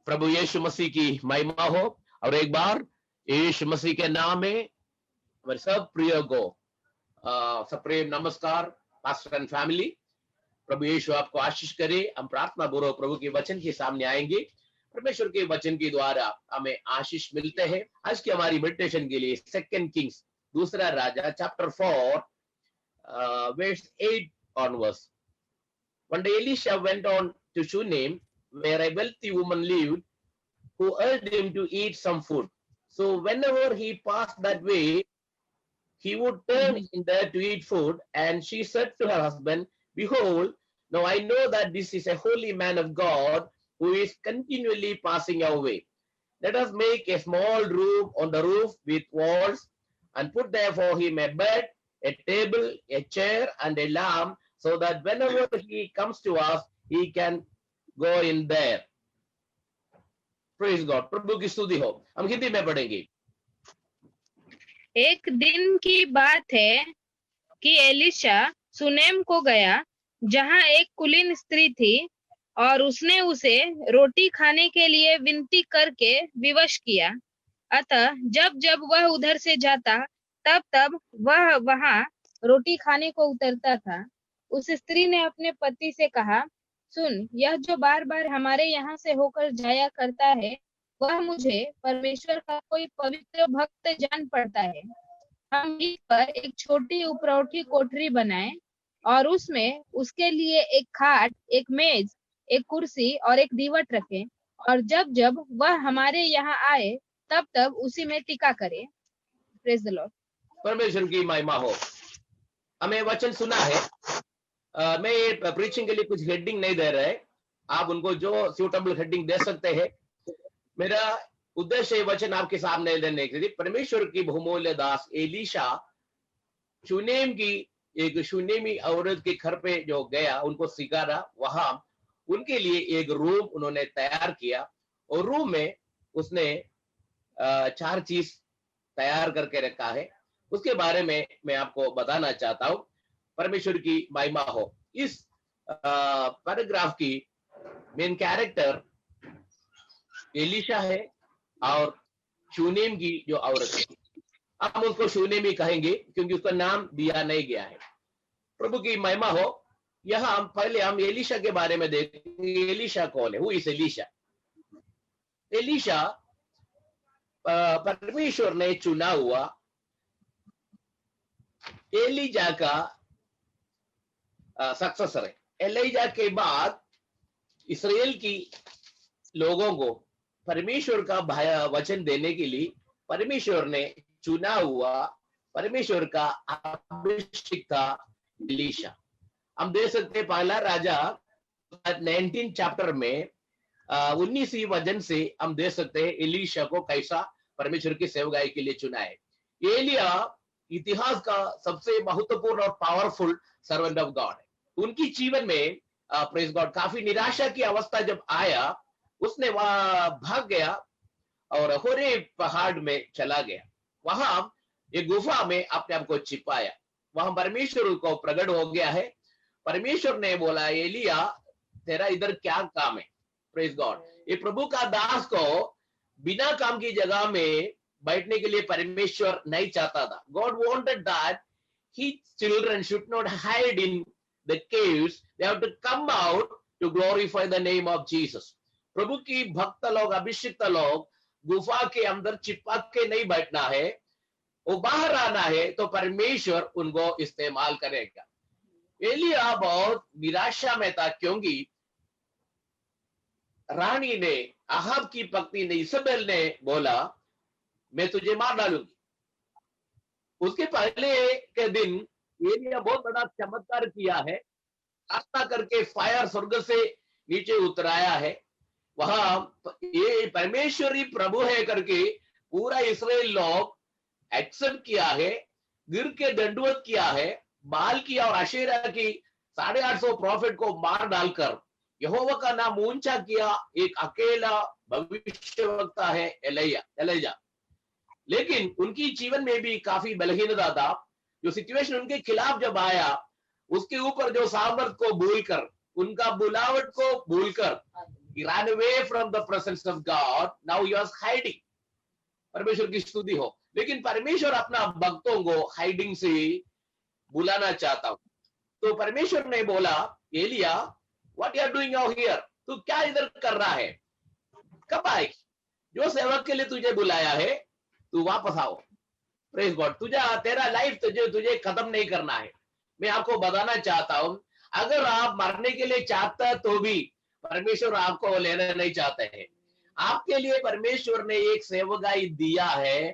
प्रभु यीशु मसीह की महिमा हो। और एक बार यीशु मसीह के नाम में हमारे सब प्रिय को सप्रेम नमस्कार। पास्टर एंड फैमिली, प्रभु यीशु आपको आशीष करे। हम प्रार्थना पूर्वक प्रभु के वचन के सामने आएंगे। परमेश्वर के वचन के द्वारा हमें आशीष मिलते हैं। आज की हमारी मेडिटेशन के लिए 2 किंग्स, दूसरा राजा, chapter 4, verse 8 onwards. One day Elisha went on to Shunem, where a wealthy woman lived, who urged him to eat some food. So whenever he passed that way, he would turn in there to eat food. And she said to her husband, "Behold, now I know that this is a holy man of God who is continually passing our way. Let us make a small room on the roof with walls and put there for him a bed, a table, a chair, and a lamp, so that whenever he comes to us, he can go in there." Praise God. प्रभु की स्तुति हो। हम हिंदी में पढ़ेंगे। एक दिन की बात है कि एलिशा सुनेम को गया, जहां एक कुलीन स्त्री थी, और उसने उसे रोटी खाने के लिए विनती करके विवश किया। अतः जब जब वह उधर से जाता, तब तब वह वहां रोटी खाने को उतरता था। उस स्त्री ने अपने पति से कहा, सुन, यह जो बार बार हमारे यहाँ से होकर जाया करता है, वह मुझे परमेश्वर का कोई पवित्र भक्त जान पड़ता है। हम इस पर एक छोटी उपरौठी कोठरी बनाएं और उसमें उसके लिए एक खाट, एक मेज, एक कुर्सी और एक दीवट रखें, और जब जब वह हमारे यहाँ आए, तब तब उसी में टिका करे। Praise the Lord. परमेश्वर की महिमा हो। हमें वचन सुना है। मैं प्रीचिंग के लिए कुछ हेडिंग नहीं दे रहे, आप उनको जो सूटेबल हेडिंग दे सकते हैं। मेरा उद्देश्य वचन आपके सामने देने के लिए, परमेश्वर की बहुमूल्य दास एलीशा शूनेम की एक शूनेमी औरत के घर पे जो गया, उनको सिखाना, वहां उनके लिए एक रूम उन्होंने तैयार किया, और रूम में उसने 4 चीज तैयार करके रखा है। उसके बारे में मैं आपको बताना चाहता हूं। परमेश्वर की महिमा हो। इस पैराग्राफ की मेन कैरेक्टर एलीशा है और शूनेम की जो औरत है, हम उसको शूनेम ही कहेंगे क्योंकि उसका नाम दिया नहीं गया है। प्रभु की महिमा हो। यहाँ पहले हम एलीशा के बारे में देखेंगे। एलीशा कौन है? Who is Elisha? एलीशा परमेश्वर ने चुना हुआ एलीजा का सक्सेसर है। एलीजा के बाद इस्राएल की लोगों को परमेश्वर का वचन देने के लिए परमेश्वर ने चुना हुआ, परमेश्वर का अभिषेक था एलीशा। हम देख सकते हैं पहला राजा 19 चैप्टर में 19वीं वचन से हम देख सकते हैं एलीशा को कैसा परमेश्वर की सेवकाई के लिए चुना है। एलिया इतिहास का सबसे महत्वपूर्ण और पावरफुल सर्वेंट ऑफ गॉड है। उनकी जीवन में प्रेज गॉड काफी निराशा की अवस्था जब आया, उसने वहां भाग गया और होरेब पहाड़ में चला गया। वहां एक गुफा में अपने आप को छिपाया। वहां परमेश्वर को प्रकट हो गया है। परमेश्वर ने बोला, एलिया तेरा इधर क्या काम है? Praise God. ये प्रभु का दास को बिना काम की जगह में बैठने के लिए परमेश्वर नहीं चाहता था। God wanted that his children should not hide in the caves. They have to come out to glorify the name of Jesus. प्रभु की भक्त लोग, अभिषिक्त लोग गुफा के अंदर चिपक के नहीं बैठना है, वो बाहर आना है तो परमेश्वर उनको इस्तेमाल करेगा। एलिया बहुत निराशा में था क्योंकि रानी ने, अहाब की पत्नी ने, इजबेल ने बोला, मैं तुझे मार डालूंगी। उसके पहले के दिन एलिया बहुत बड़ा चमत्कार किया है। प्रार्थना करके फायर स्वर्ग से नीचे उतराया है। वहां ये परमेश्वरी प्रभु है करके पूरा इस्राएल लोग एक्सेप्ट किया है, गिर के दंडवत किया है। बाल की और अशेरा की 850 प्रॉफिट को मार डालकर यहोवा का नाम ऊंचा किया एक अकेला भविष्यवक्ता है एलिया। लेकिन उनकी जीवन में भी काफी बलहीनता था। जो सिचुएशन उनके खिलाफ जब आया, उसके ऊपर जो सामर्थ को भूलकर, उनका बुलावट को भूलकर He ran away from the presence of God. Now he was hiding. परमेश्वर की स्तुति हो। लेकिन परमेश्वर अपना भक्तों को हाइडिंग से बुलाना चाहता हूं। तो परमेश्वर ने बोला, एलिया, what you are doing out here? तू क्या इधर कर रहा है? कब आएगी? जो सेवक के लिए तुझे बुलाया है, तू वापस आओ। Praise God. तेरा लाइफ तुझे खत्म नहीं करना है। मैं आपको बताना चाहता हूं, अगर आप मरने के लिए चाहता है तो भी परमेश्वर आपको लेना नहीं चाहते हैं। आपके लिए परमेश्वर ने एक सेवकाई दिया है।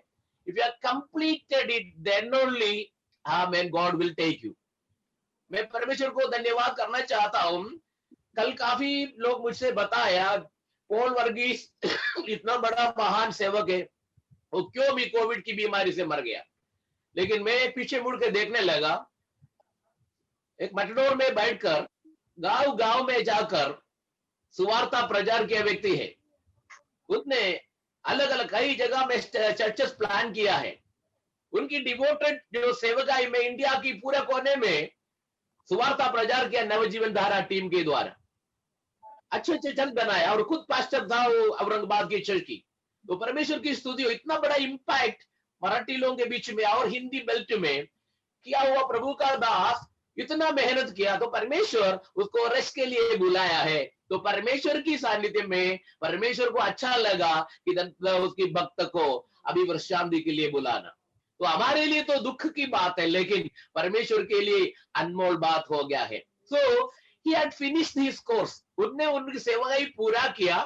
If you are completed it, then only amen, God will take you. मैं परमेश्वर को धन्यवाद करना चाहता हूं। कल काफी लोग मुझसे बताया, पॉल वर्गीस इतना बड़ा महान सेवक है, वो क्यों भी कोविड की बीमारी से मर गया। लेकिन मैं पीछे मुड़ के देखने लगा, एक मेटाडोर में बैठकर गांव गांव में जाकर सुवार्ता प्रचार किया व्यक्ति है। उसने अलग अलग कई जगह में चर्चेस प्लान किया है। उनकी डिवोटेड जो सेवकाई में इंडिया की पूरे कोने में सुवार्ता प्रचार किया नवजीवन धारा टीम के द्वारा। अच्छे अच्छे चर्च बनाया और खुद पास्टर था वो औरंगाबाद की चर्च की। तो परमेश्वर की स्तुति हो, इतना बड़ा इंपैक्ट मराठी लोगों के बीच में और हिंदी बेल्ट में किया हुआ प्रभु का दास इतना मेहनत किया, तो परमेश्वर उसको रेस्ट के लिए बुलाया है। तो परमेश्वर की सानिध्य में परमेश्वर को अच्छा लगा कि उसकी भक्त को अभी वर्षांति के लिए बुलाना। तो हमारे लिए तो दुख की बात है, लेकिन परमेश्वर के लिए अनमोल बात हो गया है। So he had finished his course. उनने उनकी सेवकाई पूरा किया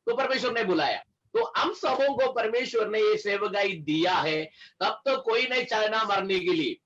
तो परमेश्वर ने बुलाया। तो हम सबों को परमेश्वर ने ये सेवकाई दिया है, तब तो कोई नहीं चाहना मरने के लिए।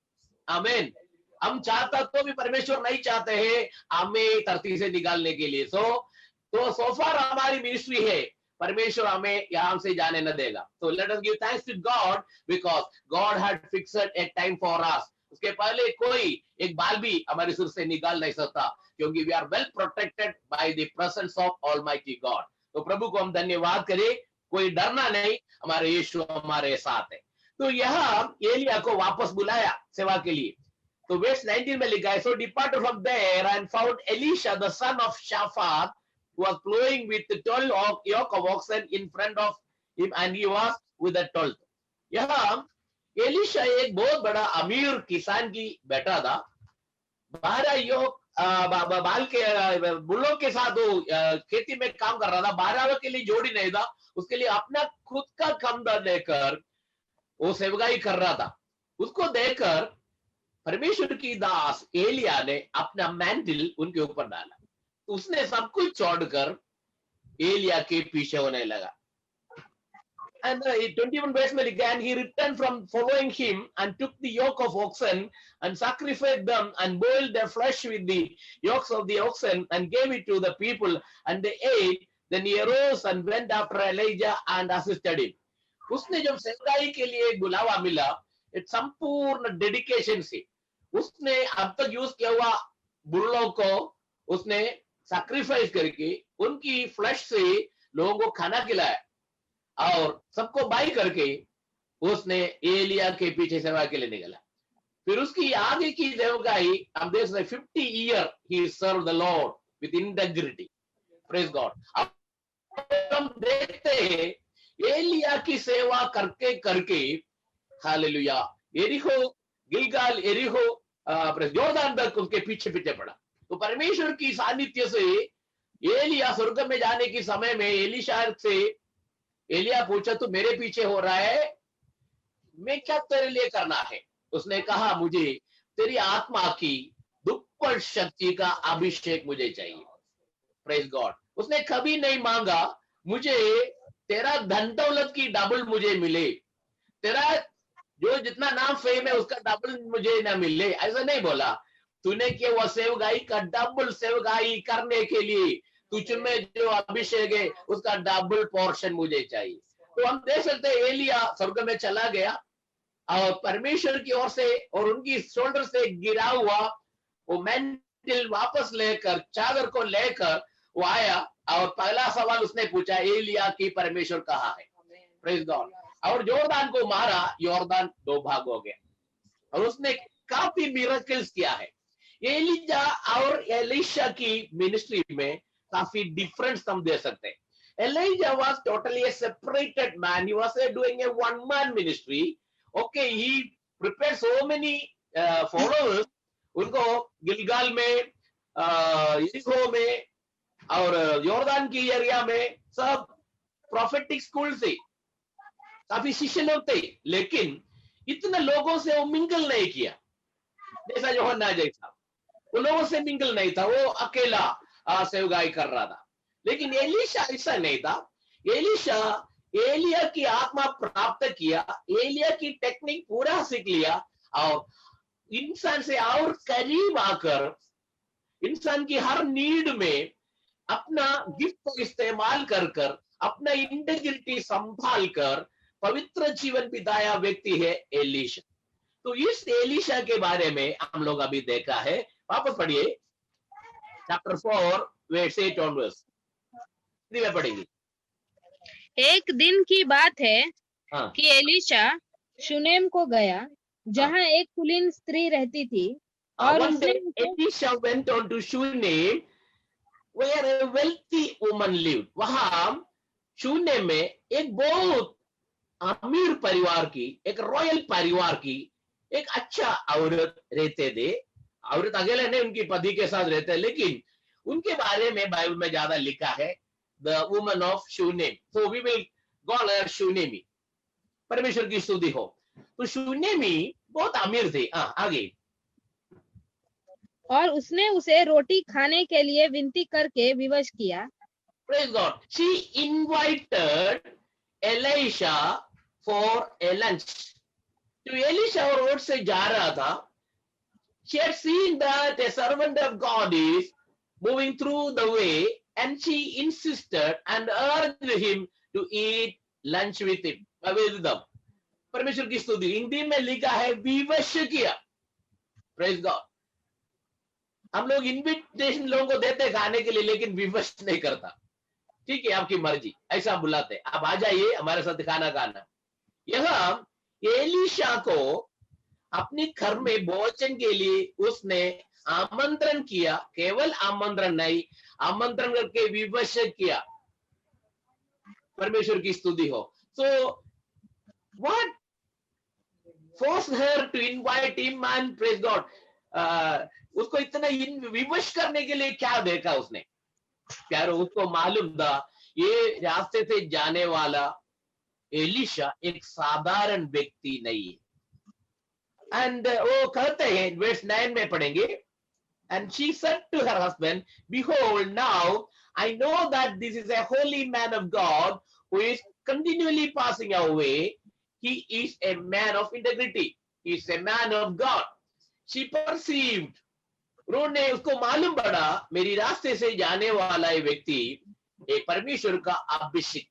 आमीन। हम चाहता तो भी परमेश्वर नहीं चाहते हैं हमें धरती से निकालने के लिए। सो फार हमारी मिनिस्ट्री है, परमेश्वर हमें यहां से जाने न देगा। तो let us give thanks to God because God had fixed a time for us. उसके पहले कोई एक बाल भी हमारे सिर से निकाल नहीं सकता, क्योंकि we are well protected by the presence of almighty God. तो प्रभु को हम धन्यवाद करें, कोई डरना नहीं, हमारे यीशु हमारे साथ है। तो यहाँ एलिया को वापस बुलाया सेवा के लिए। तो वर्स 19 में लिखा है, so departed from there and found Elisha the son of Shaphat who was plowing with the 12 yoke of oxen in front of him and he was with the 12th। यहाँ एलीशा एक बहुत बड़ा अमीर किसान की बेटा था। 12 योक बाल के बुलों के साथ वो खेती में काम कर रहा था। 12 के लिए जोड़ी नहीं था, उसके लिए अपना खुद का कमदा लेकर वो सेवकाई कर रहा था। उसको देखकर परमेश्वर की दास एलिया ने अपना मैंटल उनके ऊपर डाला। उसने सब कुछ छोड़कर एलिया के पीछे होने लगा। And 21 verse में लिखा है, and he returned from following him and took the yoke of oxen and sacrificed them and boiled their flesh with the yokes of the oxen and gave it to the people and they ate. Then he arose and went after Elijah and assisted him। उसने जब सेवकाई के लिए बुलावा मिला, एक संपूर्ण dedication से उसने अब तक यूज किया हुआ बुल्लों को उसने सैक्रिफाइस करके उनकी फ्लैश से लोगों को खाना खिलाया और सबको बाई करके उसने एलिया के पीछे सेवा के लिए निकला। फिर उसकी आगे की सेवकाई हम देख सकते 50 ईयर ही serve the Lord with integrity. Praise God. अब हम देखते हैं एलिया की सेवा करके करके हालेलुया यरीहो गिलगाल यरीहो योर्दान तक उसके पीछे पीछे पड़ा। तो परमेश्वर की सानिध्य से एलिया स्वर्ग में जाने के समय में एलीशा से एलिया पूछा, तू मेरे पीछे हो रहा है, मैं क्या तेरे लिए करना है? उसने कहा, मुझे तेरी आत्मा की दुप्पट शक्ति का अभिषेक मुझे चाहिए। Praise God. उसने कभी नहीं मांगा मुझे तेरा धन दौलत की डबल मुझे मिले, तेरा जो जितना नाम फेम है उसका डबल मुझे ना मिले, ऐसा नहीं बोला। तूने किया वह सेवकाई का डबल सेवकाई करने के लिए तुझ में जो अभिषेक है उसका डबल पोर्शन मुझे चाहिए। तो हम देख सकते हैं एलिया स्वर्ग में चला गया और परमेश्वर की ओर से और उनकी शोल्डर से गिरा हुआ वो मैंटल वापस लेकर, चादर को लेकर वो आया और पहला सवाल उसने पूछा, एलिया की परमेश्वर कहाँ है? Praise God. और योर्दान को मारा, योर्दान 2 भाग हो गया और उसने काफी मिरेकल्स किया है। एलिजा और एलीशा की मिनिस्ट्री में काफी डिफरेंस हम दे सकते हैं. Elijah was totally a separated man. He was doing a one-man ministry. Okay, he prepared so many followers. उनको गिलगाल में, यरीहो में और यॉर्दान की एरिया में सब प्रोफेटिक स्कूल से काफी शिष्य लोग थे, लेकिन इतने लोगों से वो मिंगल नहीं किया जैसा यूहन्ना जैसा. वो लोगों से मिंगल नहीं था, वो अकेला सेवकाई कर रहा था. लेकिन एलीशा ऐसा नहीं था. एलीशा एलिया की आत्मा प्राप्त किया, एलिया की टेक्निक पूरा सीख लिया और इंसान से और करीब आकर इंसान की हर नीड में अपना गिफ्ट को इस्तेमाल कर कर अपना इंटेग्रिटी संभाल कर पवित्र जीवन बिताया व्यक्ति है एलीशा. तो इस एलीशा के बारे में हम लोग अभी देखा है. वापस पढ़िए चैप्टर 4 वर्स 8 ऑनवर्ड्स. में पढ़ेंगे. एक दिन की बात है हाँ. कि एलीशा शूनेम को गया जहाँ एक कुलीन स्त्री रहती थी और One उसने day Elisha went on to Shunem where a wealthy woman lived. वहां शूनेम में एक बहुत अमीर परिवार की, एक रॉयल परिवार की एक अच्छा औरत रहते थे. औरत अकेले नहीं, उनकी पति के साथ रहते हैं, लेकिन उनके बारे में बाइबल में ज्यादा लिखा है the woman of Shunem. So we will call her Shunemi. परमेश्वर की स्तुति हो. तो शूनेमी बहुत अमीर थे. आगे. और उसने उसे रोटी खाने के लिए विनती करके विवश किया. Praise God. She invited Elisha for a lunch. तो एलिशा और रोड से जा रहा था. She had seen that a servant of God is moving through the way and she insisted and urged him to eat lunch with him. with them. परमेश्वर की स्तुति. हिंदी में लिखा है विवश किया. Praise God. हम लोग इन्विटेशन लोगों को देते खाने के लिए, लेकिन विवश नहीं करता. ठीक है, आपकी मर्जी, ऐसा बुलाते, आप आ जाइए हमारे साथ खाना खाना. यहाँ एलीशा को अपने घर में भोजन के लिए उसने आमंत्रण किया. केवल आमंत्रण नहीं, आमंत्रण करके विवश किया. परमेश्वर की स्तुति हो. So what forced her to invite him and praise God? उसको इतना विवश करने के लिए क्या देखा उसने? प्यारो, उसको मालूम था ये रास्ते से जाने वाला एलिशा एक साधारण व्यक्ति नहीं है. एंड वो कहते हैं वर्स 9 में पढ़ेंगे. And she said to her husband, behold, now I know that this is a holy man of God who is continually passing our way. He is a man of integrity. He is a man of God. She perceived. उन्होंने उसको मालूम पड़ा मेरी रास्ते से जाने वाला ये व्यक्ति एक परमेश्वर का अभिषिक्त.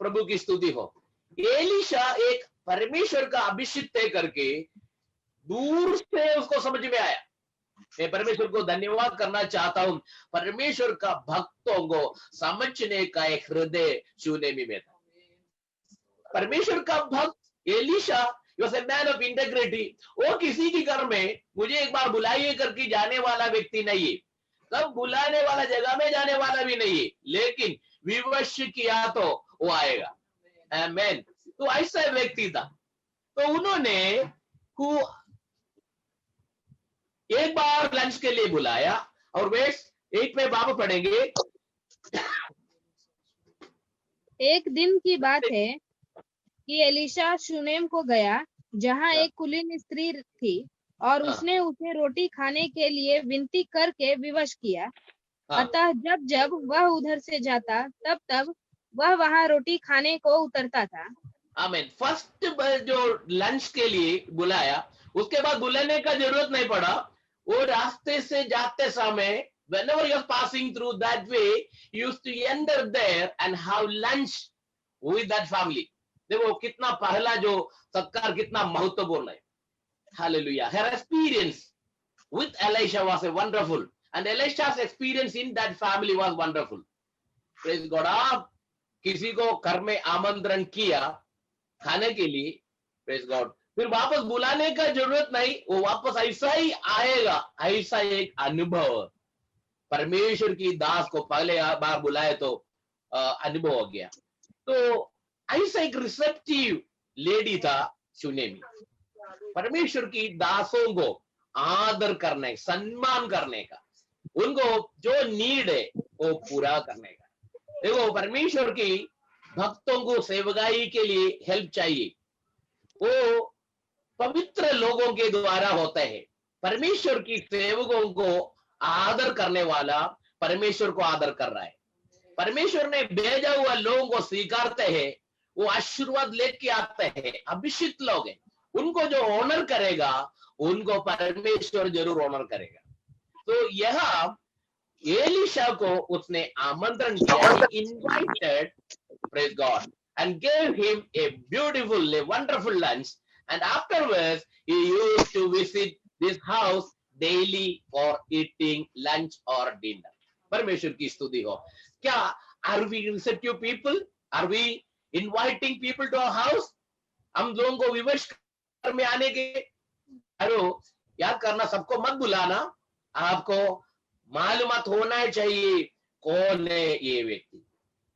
प्रभु की स्तुति हो. एलीशा एक परमेश्वर का अभिषिक्त करके दूर से उसको समझ में आया. मैं परमेश्वर को धन्यवाद करना चाहता हूं, परमेश्वर का भक्तों को समझने का एक हृदय शूनेमी में था. परमेश्वर का भक्त Elisha was a man of integrity. वो किसी के घर में मुझे एक बार बुलाइए करके जाने वाला व्यक्ति नहीं है. तब बुलाने वाला जगह में जाने वाला भी नहीं है, लेकिन विवश किया तो वो आएगा. आमेन. तो ऐसा व्यक्ति था. तो उन्होंने एक बार लंच के लिए बुलाया और वर्स 8 में बाप पढ़ेंगे. एक दिन की बात है कि एलीशा शूनेम को गया जहाँ एक कुलीन स्त्री थी और उसने उसे रोटी खाने के लिए विनती करके विवश किया. अतः जब जब वह उधर से जाता तब तब वह वहां रोटी खाने को उतरता था. आमीन. फर्स्ट जो लंच के लिए बुलाया, उसके बाद बुलाने का जरूरत नहीं पड़ा. वो रास्ते से जाते समय whenever you are passing through that way, you used to enter there and have lunch with that family. देखो कितना पहला जो सत्कार कितना महत्वपूर्ण है. Hallelujah. Her experience with Elisha was a wonderful, and Elisha's experience in that family was wonderful. Praise God. आप किसी को घर में आमंत्रण किया खाने के लिए, praise God, फिर वापस बुलाने का जरूरत नहीं, वो वापस ऐसा ही आएगा. ऐसा एक अनुभव परमेश्वर की दास को पहले बार बुलाए तो अनुभव हो गया। तो ऐसा एक रिसेप्टिव लेडी था सुनेमी, परमेश्वर की दासों को आदर करने, सम्मान करने का, उनको जो नीड है वो पूरा करने का। देखो, परमेश्वर की भक्तों को सेवकाई के लिए हेल्प चाहिए, वो पवित्र लोगों के द्वारा होता है। परमेश्वर की सेवकों को आदर करने वाला परमेश्वर को आदर कर रहा है। परमेश्वर ने भेजा हुआ लोगों को स्वीकारते हैं, वो आशीर्वाद लेके आते हैं, अभिषिक्त लोग हैं, उनको जो ऑनर करेगा उनको परमेश्वर जरूर ऑनर करेगा। तो यह एलिशा को उसने आमंत्रण किया, invited, praise God, and gave him a beautiful, a wonderful lunch, and afterwards he used to visit this house daily for eating lunch or dinner. परमेश्वर की स्तुति हो। क्या are we receptive people? Are we inviting people to our house? हम लोगों को विवश में आने के, अरे याद करना, सबको मत बुलाना, आपको मालूमात होना चाहिए कौन है ये व्यक्ति।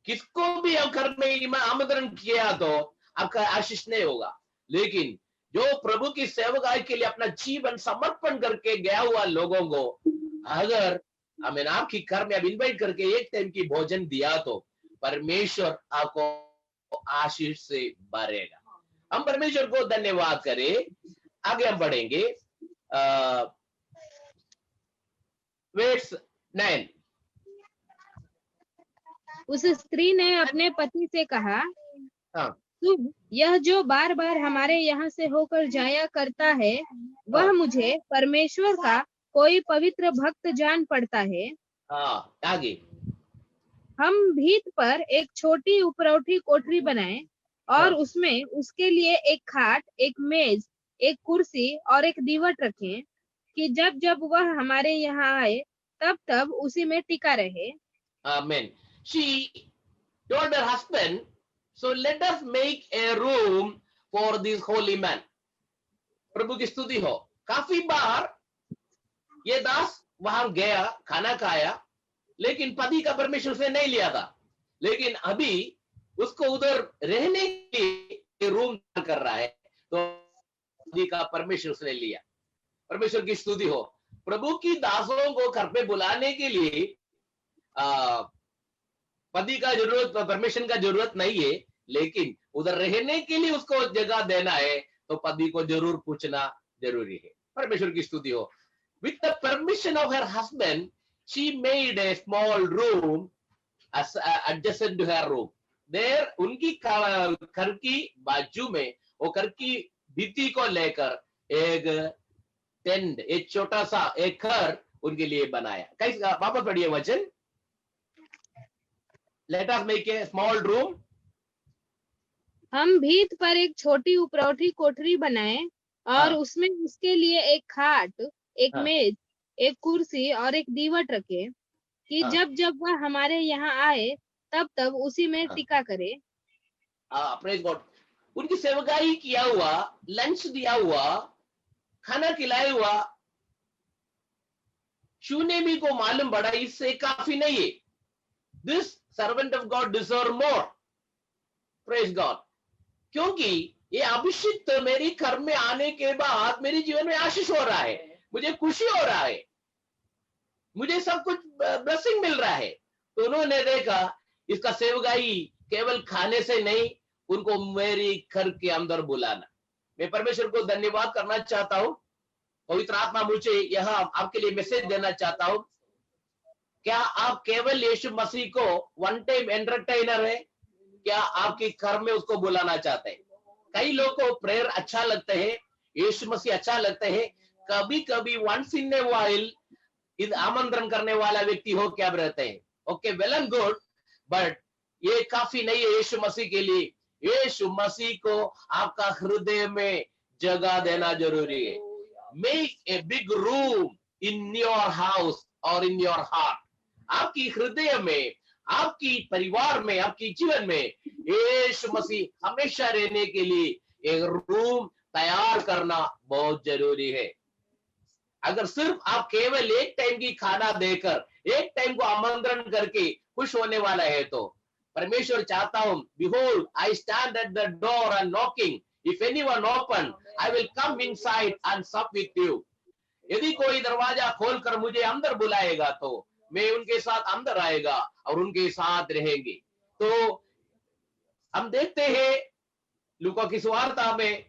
किसको भी आप घर में आमंत्रण किया तो आपका आशीष नहीं होगा, लेकिन जो प्रभु की सेवकाई के लिए अपना जीवन समर्पण करके गया हुआ लोगों को अगर हमें आपकी घर में आप इनवाइट करके एक टाइम की भोजन दिया तो परमेश्वर आपको आशीष से भरेगा। हम परमेश्वर को धन्यवाद करें। आगे हम बढ़ेंगे। वर्स 9। उस स्त्री ने अपने पति से कहा, हाँ, तुम यह जो बार बार हमारे यहाँ से होकर जाया करता है, वह मुझे परमेश्वर का कोई पवित्र भक्त जान पड़ता है। हाँ, आगे। हम भीत पर एक छोटी उपरौठी कोठरी बनाएं और उसमें उसके लिए एक खाट, एक मेज, एक कुर्सी और एक दीवट रखें कि जब जब वह हमारे यहाँ आए तब तब उसी में टिका रहे। Amen. She told her husband, so let us make a room for this holy man. प्रभु की स्तुति हो। काफी बार ये दास वहां गया, खाना खाया, लेकिन पति का परमेश्वर से नहीं लिया था, लेकिन अभी उसको उधर रहने के लिए रूम कर रहा है, तो पति का परमेश्वर से लिया। परमेश्वर की स्तुति हो। प्रभु की दासों को घर पे बुलाने के लिए पति का जरूरत, परमिशन का जरूरत नहीं है, लेकिन उधर रहने के लिए उसको जगह देना है तो पति को जरूर पूछना जरूरी है। परमेश्वर की स्तुति हो। With the permission of her husband, she made a small room as adjacent to her room. There, उनकी घर की बाजू में, वो घर की भित्ति को लेकर एक टेंट, एक छोटा सा एक घर उनके लिए बनाया। कैसे, वापस पढ़िए वचन। Let us make a small room. हम भीत पर एक छोटी उपरौठी कोठरी बनाएं और उसमें उसके लिए एक खाट, एक मेज, एक कुर्सी और एक दीवट रखें कि जब जब वह हमारे यहाँ आए तब तब उसी में टिका करे। Praise God. उनकी सेवकाई किया हुआ, लंच दिया हुआ, खाना खिलाया हुआ शूनेमी को मालूम पड़ा इससे काफी नहीं है। This servant of God deserve more. Praise God. क्योंकि ये अभिषिक्त मेरी घर में आने के बाद मेरे जीवन में आशीष हो रहा है, मुझे खुशी हो रहा है, मुझे सब कुछ ब्लेसिंग मिल रहा है। तो उन्होंने देखा इसका सेवकाई केवल खाने से नहीं, उनको मेरी घर के अंदर बुलाना। मैं परमेश्वर को धन्यवाद करना चाहता हूँ। पवित्र आत्मा मुझे यह आपके लिए मैसेज देना चाहता हूँ। क्या आप केवल यीशु मसीह को वन टाइम एंटरटेनर है? क्या आपके घर में उसको बुलाना चाहते हैं? कई लोगों को प्रेयर अच्छा लगता है, यीशु मसीह अच्छा लगता है, कभी कभी वंस इन ए वाइल आमंत्रण करने वाला व्यक्ति हो क्या रहते हैं, okay, well and good, but ये काफी नहीं है यीशु मसीह के लिए। यीशु मसीह को आपका हृदय में जगह देना जरूरी है। Make a big room in your house और इन योर हार्ट। आपकी हृदय में, आपकी परिवार में, आपकी जीवन में यीशु मसीह हमेशा रहने के लिए एक रूम तैयार करना बहुत जरूरी है। अगर सिर्फ आप केवल एक टाइम की खाना देकर, एक टाइम को आमंत्रण करके खुश होने वाला है, तो परमेश्वर चाहता हूं, behold, I stand at the door and knocking. If anyone open, I will come inside and sup with you. यदि कोई दरवाजा खोलकर मुझे अंदर बुलाएगा तो मैं उनके साथ अंदर आएगा और उनके साथ रहेंगे। तो हम देखते हैं लूका की सुवार्ता में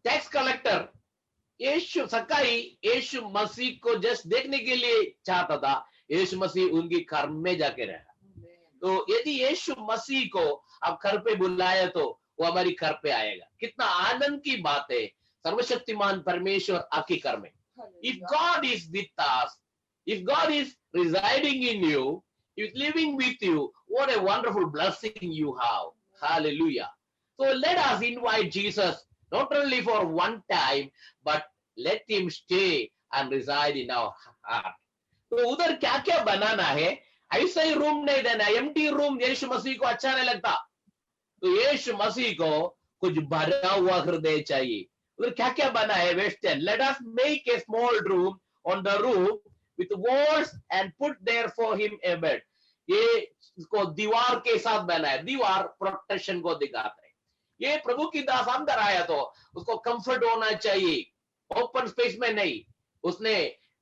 टैक्स कलेक्टर यीशु मसीह को जस्ट देखने के लिए चाहता था। यीशु मसीह उनकी घर में जाके रहा। तो यदि यीशु मसीह को आप घर पे बुलाए तो वो हमारी घर पे आएगा। कितना आनंद की बात है, सर्वशक्तिमान परमेश्वर आपके घर में। If God is with us, if God is residing in you, if living with you, what a wonderful blessing you have. Hallelujah. So let us invite Jesus not only for one time, but let him stay and reside in our heart. तो उधर क्या क्या बनाना है, ऐसा ही room नहीं देना। Empty room यीशु मसीह को अच्छा नहीं लगता। तो यीशु मसीह को कुछ भरा हुआ हृदय चाहिए। उधर क्या क्या बना है, western, let us make a small room on the roof with walls and put there for him a bed. ये इसको दीवार के साथ बना है। दीवार प्रोटेक्शन को दिखाता है। ये प्रभु की दास अंदर आया तो उसको कंफर्ट होना चाहिए, ओपन स्पेस में नहीं। उसने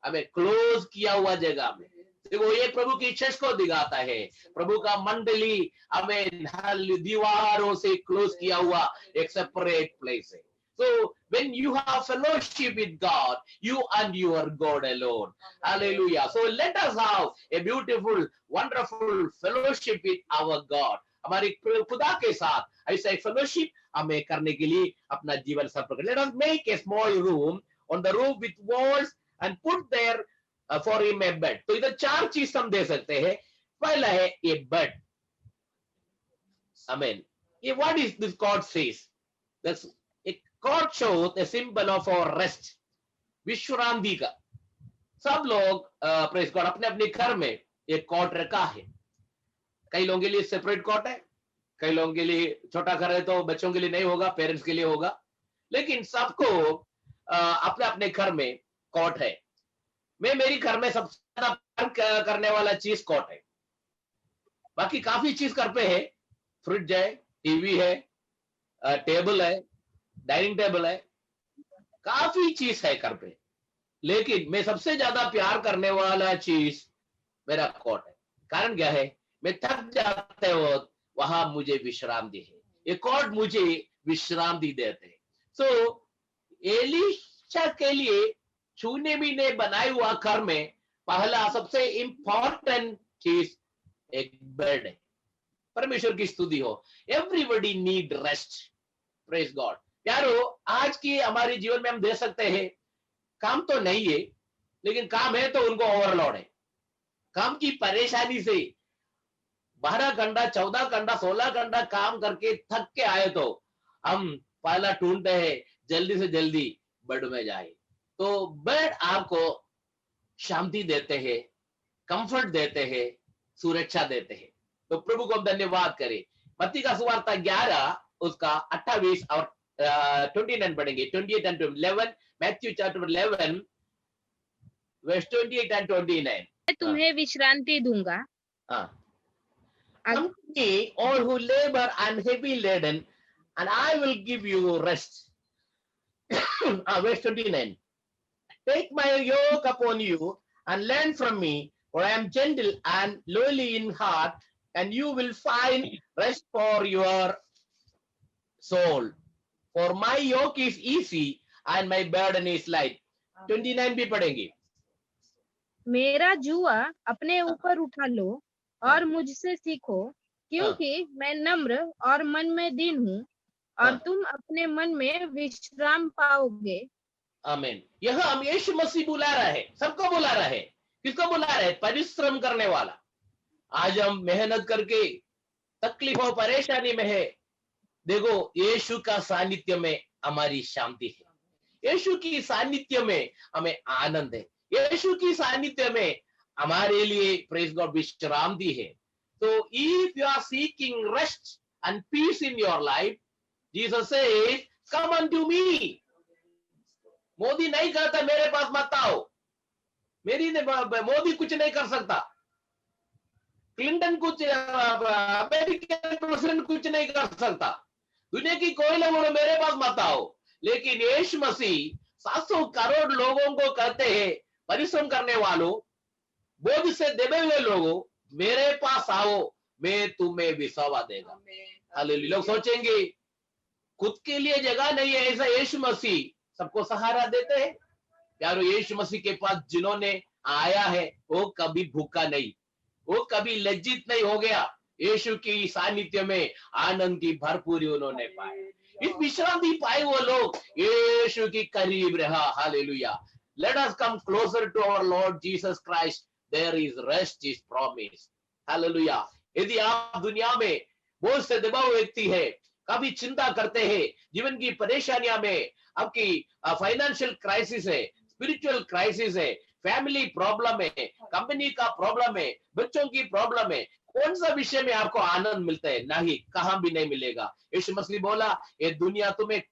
हमें क्लोज किया हुआ जगह में। देखो ये प्रभु की चर्च को दिखाता है। प्रभु का मंडली हमें दीवारों से क्लोज किया हुआ एक सेपरेट प्लेस है। So when you have fellowship with God, you and your God alone. Hallelujah. So let us have a beautiful, wonderful fellowship with our God. हमारे खुदा के साथ ऐसा एक फेलोशिप हमें करने के लिए अपना जीवन समर्पण करें। Let us make a small room on the roof with walls and put there for him a bed. तो इधर चार चीज हम दे सकते हैं। पहला है ये बेड। Amen. ये what is this God says? That's God shows a symbol of our rest. विश्रांति का सब लोग प्रेज गॉड अपने अपने घर में एक कॉट रखा है। कई लोगों के लिए सेपरेट कॉट है, कई लोगों के लिए छोटा घर है तो बच्चों के लिए नहीं होगा, पेरेंट्स के लिए होगा, लेकिन सबको अपने अपने घर में कॉट है। मैं मेरी घर में सबसे ज्यादा करने वाला चीज कॉट है। बाकी काफी चीज घर पे है, फ्रिज है, टीवी है, टेबल है, डाइनिंग टेबल है, काफी चीज है घर पे, लेकिन मैं सबसे ज्यादा प्यार करने वाला चीज मेरा कॉट है। कारण क्या है, मैं थक जाते हो वहां मुझे विश्रांति है। ये कॉट मुझे विश्रांति देते हैं। सो एलीशा के लिए चूने भी ने बनाए हुआ घर में पहला सबसे इंपॉर्टेंट चीज एक बेड है। परमेश्वर की स्तुति हो। Everybody need rest, praise God. यारो आज की हमारे जीवन में हम दे सकते हैं, काम तो नहीं है लेकिन काम है तो उनको ओवरलोड है। काम की परेशानी से 12 घंटा 14 घंटा 16 घंटा काम करके थक के आए तो हम पहला ढूंढते हैं जल्दी से जल्दी बेड में जाए। तो बेड आपको शांति देते हैं, कंफर्ट देते हैं, सुरक्षा देते हैं। तो प्रभु को हम धन्यवाद करें। मत्ती का सुवार्ता 11 उसका 28 और 29 पढ़ेंगे। 28 and 11, Matthew chapter 11 verse 28 and 29। मैं तुम्हें विश्रांति दूंगा। Come to me, all who labor and heavy laden, and I will give you rest. Verse 29. Take my yoke upon you and learn from me, for I am gentle and lowly in heart, and you will find rest for your soul. For my yoke is easy and my burden is light. 29 भी पढ़ेंगे। मेरा जुआ अपने ऊपर उठा लो और मुझसे सीखो, क्योंकि मैं नम्र और मन में दीन हूँ, और तुम अपने मन में विश्राम पाओगे। आमीन। यह हम यीशु मसीह बुला रहा है, सबको बुला रहा है। किसको बुला रहा है? परिश्रम करने वाला। आज हम मेहनत करके तकलीफ और परेशानी में है, देखो यीशु का सानिध्य में हमारी शांति है, यीशु की सानिध्य में हमें आनंद है, यीशु की सानिध्य में हमारे लिए प्रेज गॉड विश्रांति है। तो if you are seeking rest and peace in your life, Jesus says come unto me, Modi नहीं कहता मेरे पास मत आओ, मोदी कुछ नहीं कर सकता, क्लिंटन कुछ, अमेरिकन प्रेसिडेंट कुछ नहीं कर सकता, दुनिया की कोई लोग बोलो मेरे पास मत आओ। लेकिन यीशु मसीह 700 करोड़ लोगों को कहते हैं, परिश्रम करने वालों, बोझ से दबे हुए लोगों, मेरे पास आओ, मैं तुम्हें विसावा देगा। हालेलुया। लोग सोचेंगे खुद के लिए जगह नहीं है, ऐसा यीशु मसीह सबको सहारा देते हैं। प्यारो, यीशु मसीह के पास जिन्होंने आया है वो कभी भूखा नहीं, वो कभी लज्जित नहीं हो गया। यीशु की सानिध्य में आनंद की भरपूरी उन्होंने पाई, इस विश्रांति पाए वो लोग यीशु की करीब रहा। Hallelujah. Let us come closer to our Lord Jesus Christ, there is rest is promise. Hallelujah. यदि आप दुनिया में बोझ से दबा हुआ व्यक्ति है, कभी चिंता करते हैं, जीवन की परेशानियां में आपकी फाइनेंशियल क्राइसिस है, स्पिरिचुअल क्राइसिस है, फैमिली प्रॉब्लम है, कंपनी का प्रॉब्लम है, बच्चों की प्रॉब्लम है, कौन सा विषय में आपको आनंद मिलता है? नहीं, कहां भी नहीं मिलेगा। यीशु मसीह बोला, ये दुनिया तुम्हें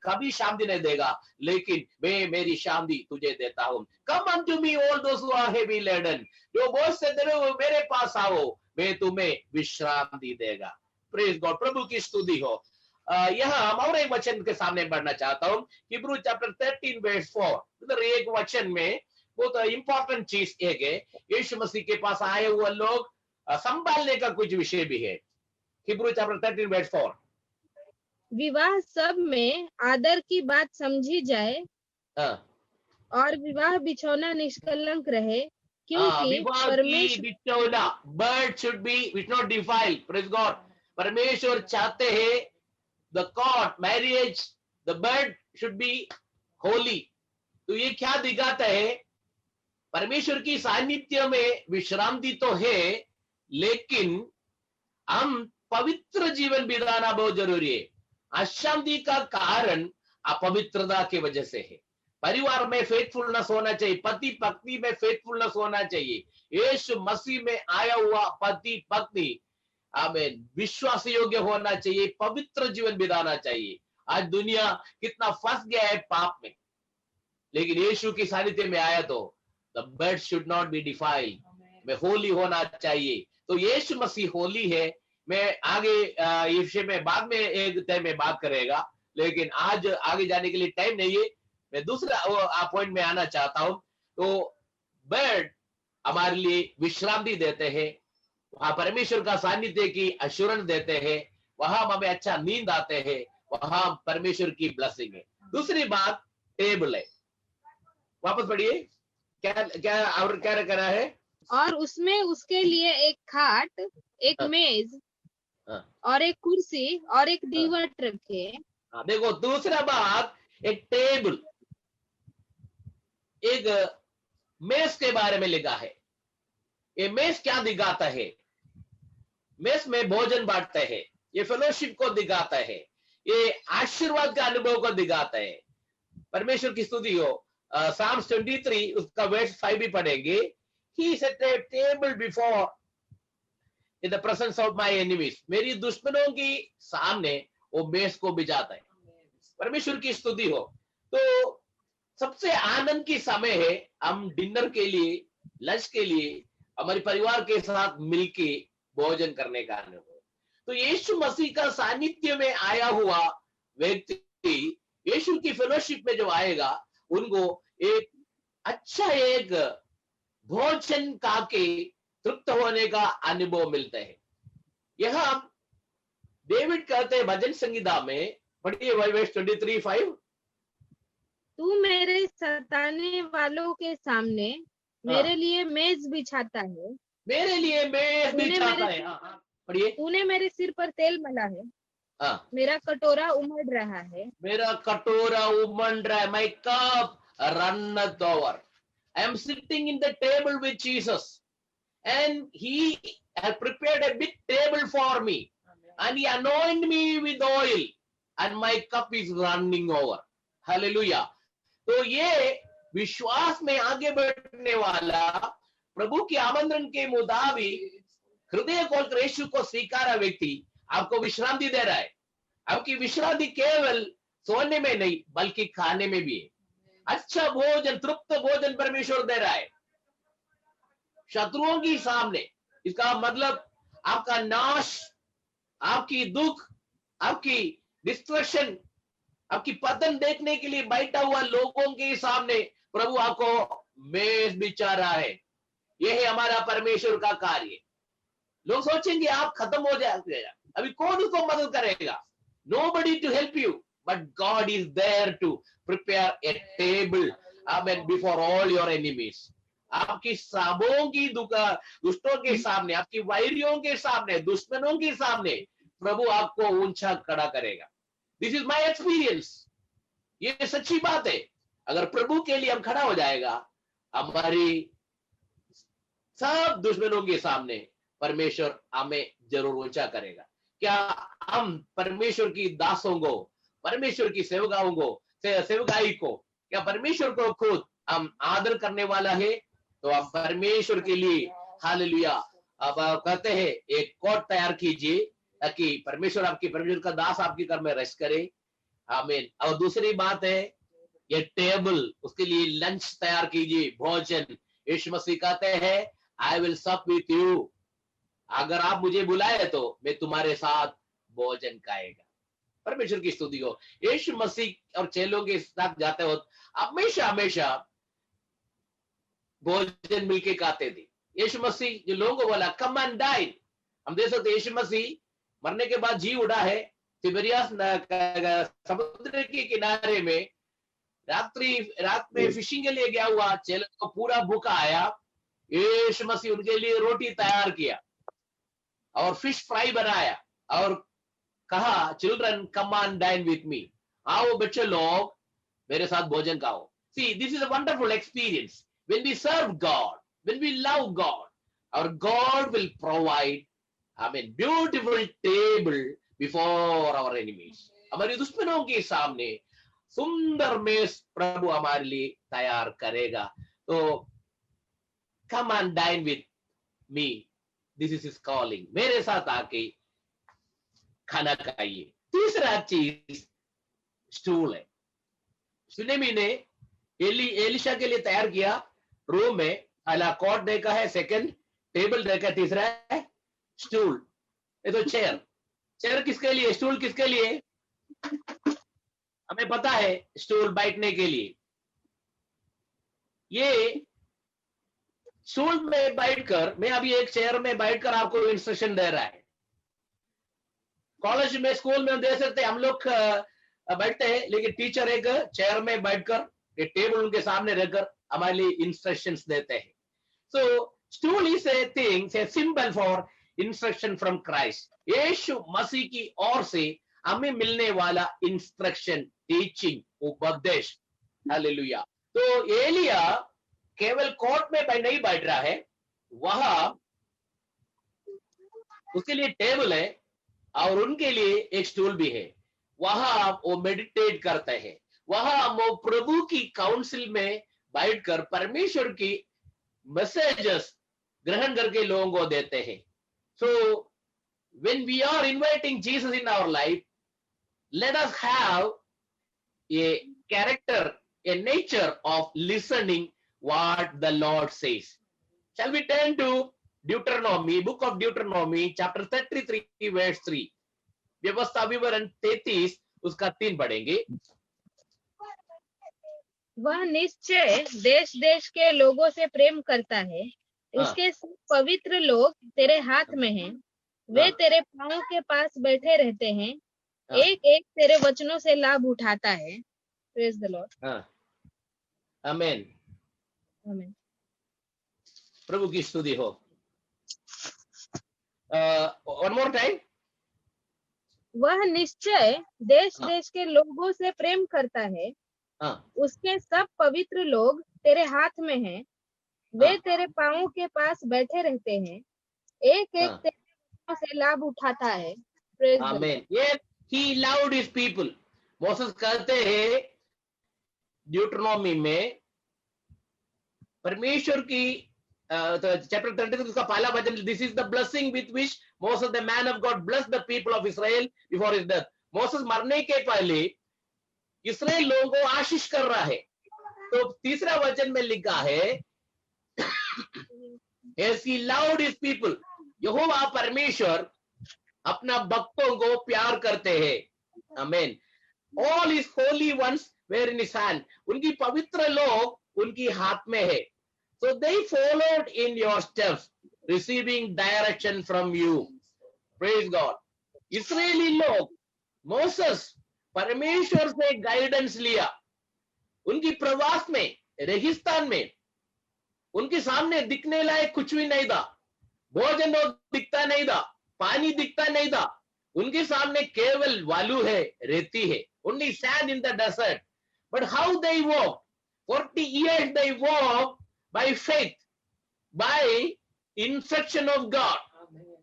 कभी शांति नहीं देगा, लेकिन मैं मेरी शांति तुझे देता हूं। Come unto me all those who are heavy laden, जो बोझ से दबे हुए मेरे पास आओ, मैं तुम्हें विश्रांति देगा। Praise God. प्रभु की स्तुति हो। यहाँ हम और एक वचन के सामने बढ़ना चाहता हूँ, हिब्रू चैप्टर 13 वर्स 4। उधर एक वचन में बहुत इंपॉर्टेंट चीज एक है, यीशु मसीह के पास आए हुए लोग संभालने का कुछ विषय भी है। Hebrew chapter 13 verse 4। विवाह सब में आदर की बात समझी जाए और विवाह बिछौना निष्कलंक रहे, क्योंकि विवाह की बिछौना, bed should be which not defiled. Praise God. परमेश्वर चाहते हैं the court marriage, the bed should be holy. तो ये क्या दिखाता है? परमेश्वर की सानिध्य में विश्रांति तो है, लेकिन हम पवित्र जीवन बिताना बहुत जरूरी है। अशांति का कारण अपवित्रता की वजह से है। परिवार में फेथफुलनेस होना चाहिए, पति पत्नी में फेथफुलनेस होना चाहिए। यीशु मसीह में आया हुआ पति पत्नी आमीन विश्वास योग्य होना चाहिए, पवित्र जीवन बिताना चाहिए। आज दुनिया कितना फंस गया है पाप में, लेकिन यीशु की सानिध्य में आया तो the bed should not be defiled, में होली होना चाहिए। तो यीशु मसीह होली है। मैं आगे ये विषय में बाद में एक टाइम में बात करेगा, लेकिन आज आगे जाने के लिए टाइम नहीं है। मैं दूसरा पॉइंट में आना चाहता हूं। तो बेड हमारे लिए विश्रांति देते हैं, वहां परमेश्वर का सानिध्य की अश्योरेंस देते हैं, वहां हमें अच्छा नींद आते हैं, वहां परमेश्वर की ब्लेसिंग है। दूसरी बात टेबल है। वापस पढ़िए, क्या क्या और क्या करना है? और उसमें उसके लिए एक खाट, एक मेज और एक कुर्सी और एक दीवट रखे। देखो, दूसरा बात, एक टेबल, एक मेज के बारे में लिखा है। ये मेज क्या दिखाता है? मेज में भोजन बांटते हैं, ये फेलोशिप को दिखाता है, ये आशीर्वाद का अनुभव को दिखाता है। परमेश्वर की स्तुति हो। Psalms 23 उसका वर्स 5 भी पढ़ेंगे। He set a table before in the presence of my enemies, मेरी दुश्मनों की सामने वो मेज को बिछाता है। परमेश्वर की स्तुति हो। तो सबसे आनंद की समय है हम डिनर के लिए, लंच के लिए हमारे परिवार के साथ मिलके भोजन करने का अनुभव। तो यीशु मसीह का सानिध्य में आया हुआ व्यक्ति यीशु की फेलोशिप में जो आएगा, उनको एक अच्छा एक भोजन का के तृप्त होने का अनुभव मिलता है। यह डेविड कहते हैं भजन संगीता में, पढ़िए वर्स 23:5। तू मेरे सताने वालों के सामने मेरे लिए मेज बिछाता है, मेरे लिए मेज बिछाता है। पढ़िए। तूने मेरे सिर पर तेल मला है, मेरा कटोरा उमड़ रहा है, मेरा कटोरा उमड़ रहा है। My cup runneth over. I am sitting in the table with Jesus, and He has prepared a big table for me, and He anointed me with oil, and my cup is running over. Hallelujah. तो ये विश्वास में आगे बढ़ने वाला, प्रभु के आमंत्रण के मुताबिक हृदय खोलकर यीशु को स्वीकारा व्यक्ति आपको विश्रांति दे रहा है। आपकी विश्रांति केवल सोने में नहीं बल्कि खाने में भी है। अच्छा भोजन, तृप्त भोजन परमेश्वर दे रहा है शत्रुओं के सामने। इसका मतलब आपका नाश, आपकी दुख, आपकी डिस्ट्रक्शन, आपकी पतन देखने के लिए बैठा हुआ लोगों के सामने प्रभु आपको मेज बिछा रहा है। यह है हमारा परमेश्वर का कार्य। लोग सोचेंगे आप खत्म हो जाएंगे, अभी कौन उसको मदद करेगा? Nobody to help you, but God is there to prepare a table, amen, before all your enemies. आपकी सबों की दुष्टों के सामने, आपकी वैरियों के सामने, दुश्मनों के सामने प्रभु आपको ऊंचा खड़ा करेगा। This is my experience. ये सच्ची बात है। अगर प्रभु के लिए हम खड़ा हो जाएगा, हमारी सब दुश्मनों के सामने परमेश्वर हमें जरूर ऊंचा करेगा। क्या हम परमेश्वर की दासों को, परमेश्वर की सेवकाओं को, सेवकाई को, क्या परमेश्वर को खुद हम आदर करने वाला है? तो आप परमेश्वर के लिए हालेलुया अब कहते हैं एक कोट तैयार कीजिए ताकि परमेश्वर का दास आपके घर में रेस्ट करे। आमीन। और दूसरी बात है ये टेबल, उसके लिए लंच तैयार कीजिए, भोजन। यीशु मसीह कहते हैं आई विल सप विथ यू, अगर आप मुझे बुलाए तो मैं तुम्हारे साथ भोजन खाएगा। परमेश्वर की स्तुति हो। यीशु मसीह और चेलों के साथ जाते हो हमेशा हमेशा भोजन मिलके खाते थे। यीशु मसीह जो लोगों को बोला कम एंड डाइन, हम देख सकते यीशु मसीह मरने के बाद जी उड़ा है तिबेरियस समुद्र के किनारे में, रात में फिशिंग के लिए गया हुआ, चेलों को पूरा भूखा आया, यीशु मसीह उनके लिए रोटी तैयार किया और फिश फ्राई बनाया और कहा children come and dine with me, आओ बच्चे लोग मेरे साथ भोजन खाओ। See this is a wonderful experience. When we serve God, when we love God, our God will provide, beautiful table before our enemies. हमारे दुश्मनों के सामने सुंदर मेज प्रभु हमारे लिए तैयार करेगा। तो come and dine with me, this is his calling, मेरे साथ आके खाना खाइए। तीसरा चीज स्टूल है। सुनेमी ने एलिशा के लिए तैयार किया रूम में, पहला कॉट देखा है, सेकंड टेबल देखा, तीसरा है स्टूल। ये तो चेयर, चेयर किसके लिए, स्टूल किसके लिए? हमें पता है स्टूल बैठने के लिए। ये स्टूल में बैठकर, मैं अभी एक चेयर में बैठकर आपको इंस्ट्रक्शन दे रहा है। कॉलेज में, स्कूल में हम दे सकते हैं, हम लोग बैठते हैं, लेकिन टीचर एक चेयर में बैठकर, एक टेबल उनके सामने रखकर हमारे लिए इंस्ट्रक्शंस देते हैं। So stool is a thing, a symbol for instruction from Christ. Yeshu Masih की ओर से हमें मिलने वाला इंस्ट्रक्शन, टीचिंग, उपदेश। हालेलुया। तो एलिया केवल कोर्ट में नहीं बैठ रहा है, वहां उसके लिए टेबल है और उनके लिए एक स्टूल भी है। वहां वो मेडिटेट करते हैं, वहां वो प्रभु की काउंसिल में बैठकर परमेश्वर की मैसेजेस ग्रहण करके लोगों को देते हैं। So when we are inviting Jesus in our life, let us have a character, a nature of listening what the Lord says. Shall we turn to Deuteronomy, book of Deuteronomy, chapter 33 verse 3। व्यवस्था विवरण 33 उसका 3 पढ़ेंगे। वह निश्चय देश देश के लोगों से प्रेम करता है, उसके पवित्र लोग तेरे हाथ में हैं, वे तेरे पांवों के पास बैठे रहते हैं, एक एक तेरे वचनों से लाभ उठाता है। Praise the Lord. आमीन। आमीन। प्रभु की स्तुति हो। one more time। वह निश्चय देश देश के लोगों से प्रेम करता है, उसके सब पवित्र लोग तेरे हाथ में हैं, वे तेरे पांवों के पास बैठे रहते हैं, एक एक तेरे वचनों से लाभ उठाता है। आमीन। ये he loved his people। Moses कहते हैं ड्यूटरनोमी में, परमेश्वर की चैप्टर 33 उसका पहला वचन, this is the blessing with which Moses the man of God blessed the people of Israel before his death. Moses मरने के पहले इस्राएल लोगों को आशीष कर रहा है। तो तीसरा वचन में लिखा है, As he loved his people, यहोवा परमेश्वर अपना भक्तों को प्यार करते हैं। आमीन। All his holy ones were in his hand. उनकी पवित्र लोग उनकी हाथ में है। So they followed in your steps, receiving direction from you. Praise God. इस्राएली लोग मोसेस परमेश्वर से गाइडेंस लिया। उनकी प्रवास में, रेगिस्तान में उनके सामने दिखने लायक कुछ भी नहीं था। भोजन दिखता नहीं था, पानी दिखता नहीं था। उनके सामने केवल वालू है, रेती है। Only sand in the desert. But how they walked? 40 years they walked by faith, by instruction of God.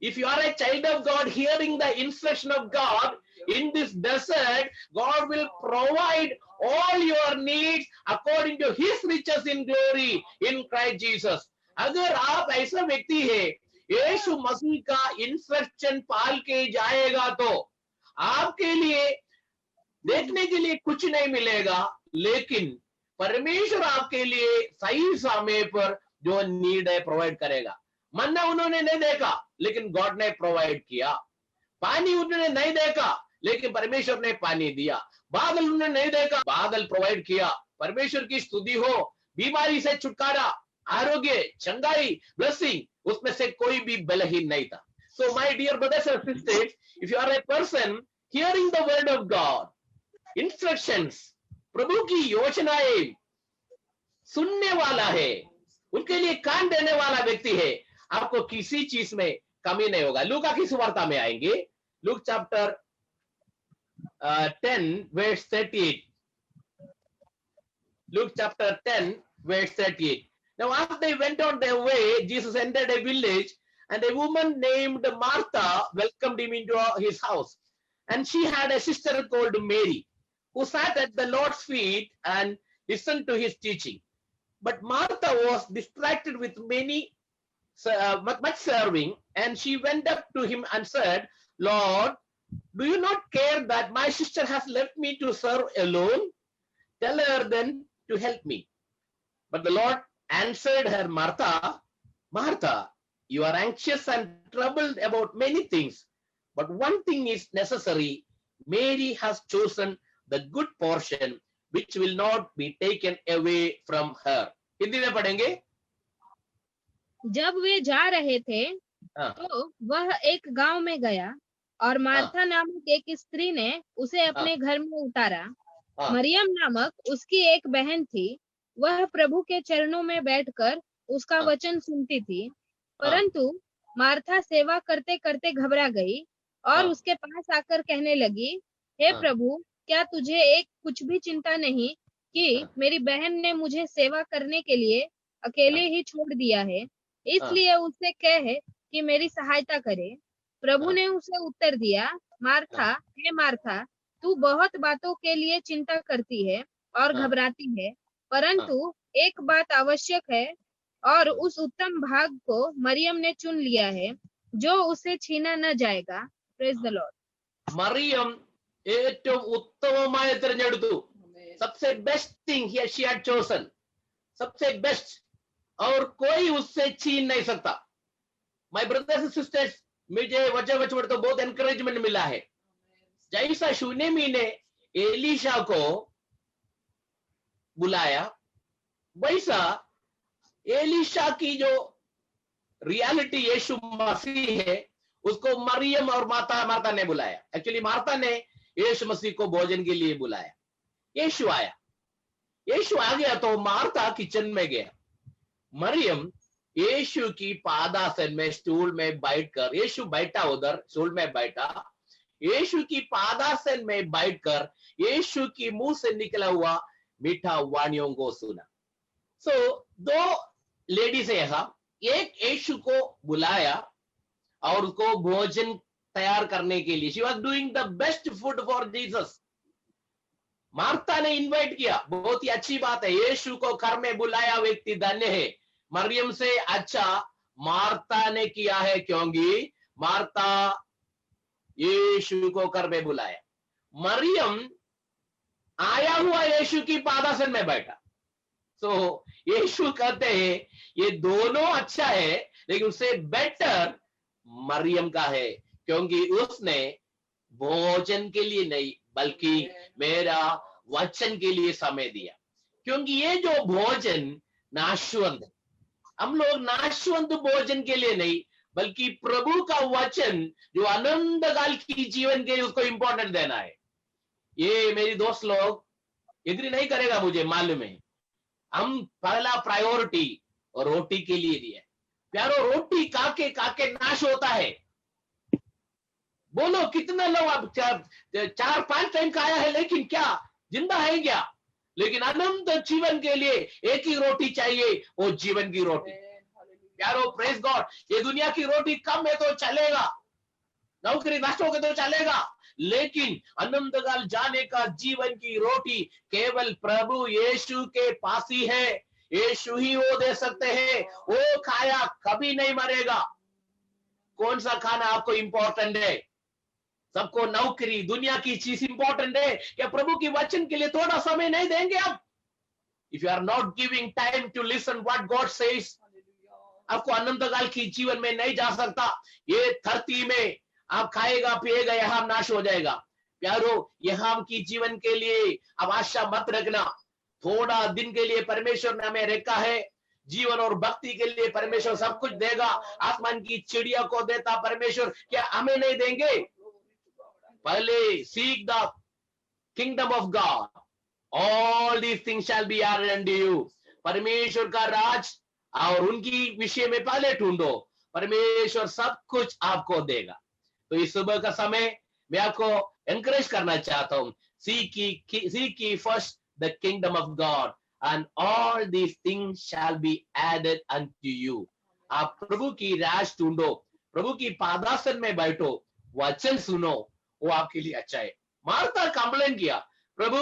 If you are a child of God, hearing the instruction of God in this desert, God will provide all your needs according to his riches in glory in Christ Jesus. अगर आप ऐसा व्यक्ति है, यीशु मसीह का instruction पाल के जाएगा तो आपके लिए देखने के लिए कुछ नहीं मिलेगा, लेकिन परमेश्वर आपके लिए सही समय पर जो नीड है प्रोवाइड करेगा। मन्ना उन्होंने नहीं देखा, लेकिन गॉड ने प्रोवाइड किया। पानी उन्होंने नहीं देखा, लेकिन परमेश्वर ने पानी दिया। बादल उन्होंने नहीं देखा, बादल प्रोवाइड किया। परमेश्वर की स्तुति हो। बीमारी से छुटकारा, आरोग्य, चंगाई, ब्लेसिंग, उसमें से कोई भी बलहीन नहीं था। So my dear brothers and sisters, if you are a person hearing the word of God, instructions, प्रभु की योजनाएं सुनने वाला है, उनके लिए कान देने वाला व्यक्ति है, आपको किसी चीज में कमी नहीं होगा। लूका की सुवार्ता में आएंगे, Luke chapter 10 verse 38. Luke chapter 10 verse 38. Now as they went on their way, Jesus entered a village, and a woman named Martha welcomed him into his house. And she had a sister called Mary, who sat at the Lord's feet and listened to his teaching. But Martha was distracted with much serving, and she went up to him and said, Lord, do you not care that my sister has left me to serve alone? Tell her then to help me. But the Lord answered her, Martha, Martha, you are anxious and troubled about many things, but one thing is necessary. Mary has chosen the good portion, which will not be taken away from her. Hindi में पढ़ेंगे। जब वे जा रहे थे तो वह एक गांव में गया, और मार्था नामक एक स्त्री ने उसे अपने घर में उतारा। मरियम नामक उसकी एक बहन थी, वह प्रभु के चरणों में बैठकर उसका वचन सुनती थी। परंतु मार्था सेवा करते करते घबरा गई और उसके पास आकर कहने लगी, हे प्रभु, क्या तुझे एक कुछ भी चिंता नहीं कि मेरी बहन ने मुझे सेवा करने के लिए अकेले ही छोड़ दिया है? इसलिए उससे कहे कि मेरी सहायता करे। प्रभु ने उसे उत्तर दिया, मार्था, हे मार्था, तू बहुत बातों के लिए चिंता करती है और घबराती है, परंतु एक बात आवश्यक है, और उस उत्तम भाग को मरियम ने चुन लिया है, जो उसे छीना न जाएगा। Praise the Lord. मरियम ഏറ്റവും ഉത്തമമായി തിരഞ്ഞെടുത്തു। सबसे best thing she had chosen, सबसे बेस्ट, और कोई उससे छीन नहीं सकता। माय ब्रदर्स एंड सिस्टर्स, मुझे वचन तो बहुत एनकरेजमेंट मिला है। जैसा शूनेमी ने एलिशा को बुलाया, वैसा एलिशा की जो रियलिटी यीशु मसीह है, उसको मरियम और मार्था ने बुलाया। एक्चुअली मार्था ने यीशु मसीह को भोजन के लिए बुलाया। यीशु आया, यीशु आ गया तो मार्था किचन में गया। मरियम यीशु की पादासन में स्टूल में बैठकर, यीशु बैठा उधर स्टूल में बैठा, यीशु की पादासन में बैठकर यीशु की मुंह से निकला हुआ मीठा वाणियों को सुना। सो दो लेडीज है यहाँ, एक यीशु को बुलाया और उसको भोजन तैयार करने के लिए, she was doing the best food for Jesus. Martha ने इनवाइट किया, बहुत ही अच्छी बात है, यीशु को घर में बुलाया व्यक्ति धन्य है। मरियम से अच्छा मार्था ने किया है, क्योंकि मार्था यीशु को घर में बुलाया। मरियम आया हुआ यीशु की पादासन में बैठा, सो यीशु कहते हैं ये दोनों अच्छा है, लेकिन उससे बेटर मरियम का है, क्योंकि उसने भोजन के लिए नहीं बल्कि मेरा वचन के लिए समय दिया। क्योंकि ये जो भोजन नाशवंत है, हम लोग नाशवंत भोजन के लिए नहीं बल्कि प्रभु का वचन जो अनंत काल की जीवन के लिए उसको इंपॉर्टेंट देना है। ये मेरी दोस्त लोग एग्री नहीं करेगा, मुझे मालूम है। हम पहला प्रायोरिटी रोटी के लिए दिया। प्यारो, रोटी काके काके नाश होता है। बोलो कितना लोग अब 4-5 टाइम खाया है, लेकिन क्या जिंदा है क्या? लेकिन अनंत जीवन के लिए एक ही रोटी चाहिए, वो जीवन की रोटी। प्यारो, प्रेज गॉड। ये दुनिया की रोटी कम है तो चलेगा, नौकरी नष्ट हो गए तो चलेगा, लेकिन अनंत काल जाने का जीवन की रोटी केवल प्रभु यीशु के पास ही है। यीशु ही वो दे सकते हैं। वो खाया कभी नहीं मरेगा। कौन सा खाना आपको इंपॉर्टेंट है? सबको नौकरी, दुनिया की चीज इंपॉर्टेंट है क्या? प्रभु की वचन के लिए थोड़ा समय नहीं देंगे आप? If you are not giving time to listen what God says, आपको अनंत काल की जीवन में नहीं जा सकता। ये धरती में आप खाएगा पिएगा, यहाँ नाश हो जाएगा। प्यारो, यहाँ की जीवन के लिए अब आशा मत रखना। थोड़ा दिन के लिए परमेश्वर ने हमें रखा है। जीवन और भक्ति के लिए परमेश्वर सब कुछ देगा। आसमान की चिड़िया को देता परमेश्वर, क्या हमें नहीं देंगे? पहले seek the kingdom of God, all these things shall be added unto you. परमेश्वर का राज और उनकी विषय में पहले ढूंढो, परमेश्वर सब कुछ आपको देगा। तो इस सुबह का समय मैं आपको एनकरेज करना चाहता हूं, seek ye first the kingdom of God and all these things shall be added unto you। आप प्रभु की राज ढूंढो, प्रभु की पादासन में बैठो, वचन सुनो, वो आपके लिए अच्छा है। मार्था कंप्लेन किया, प्रभु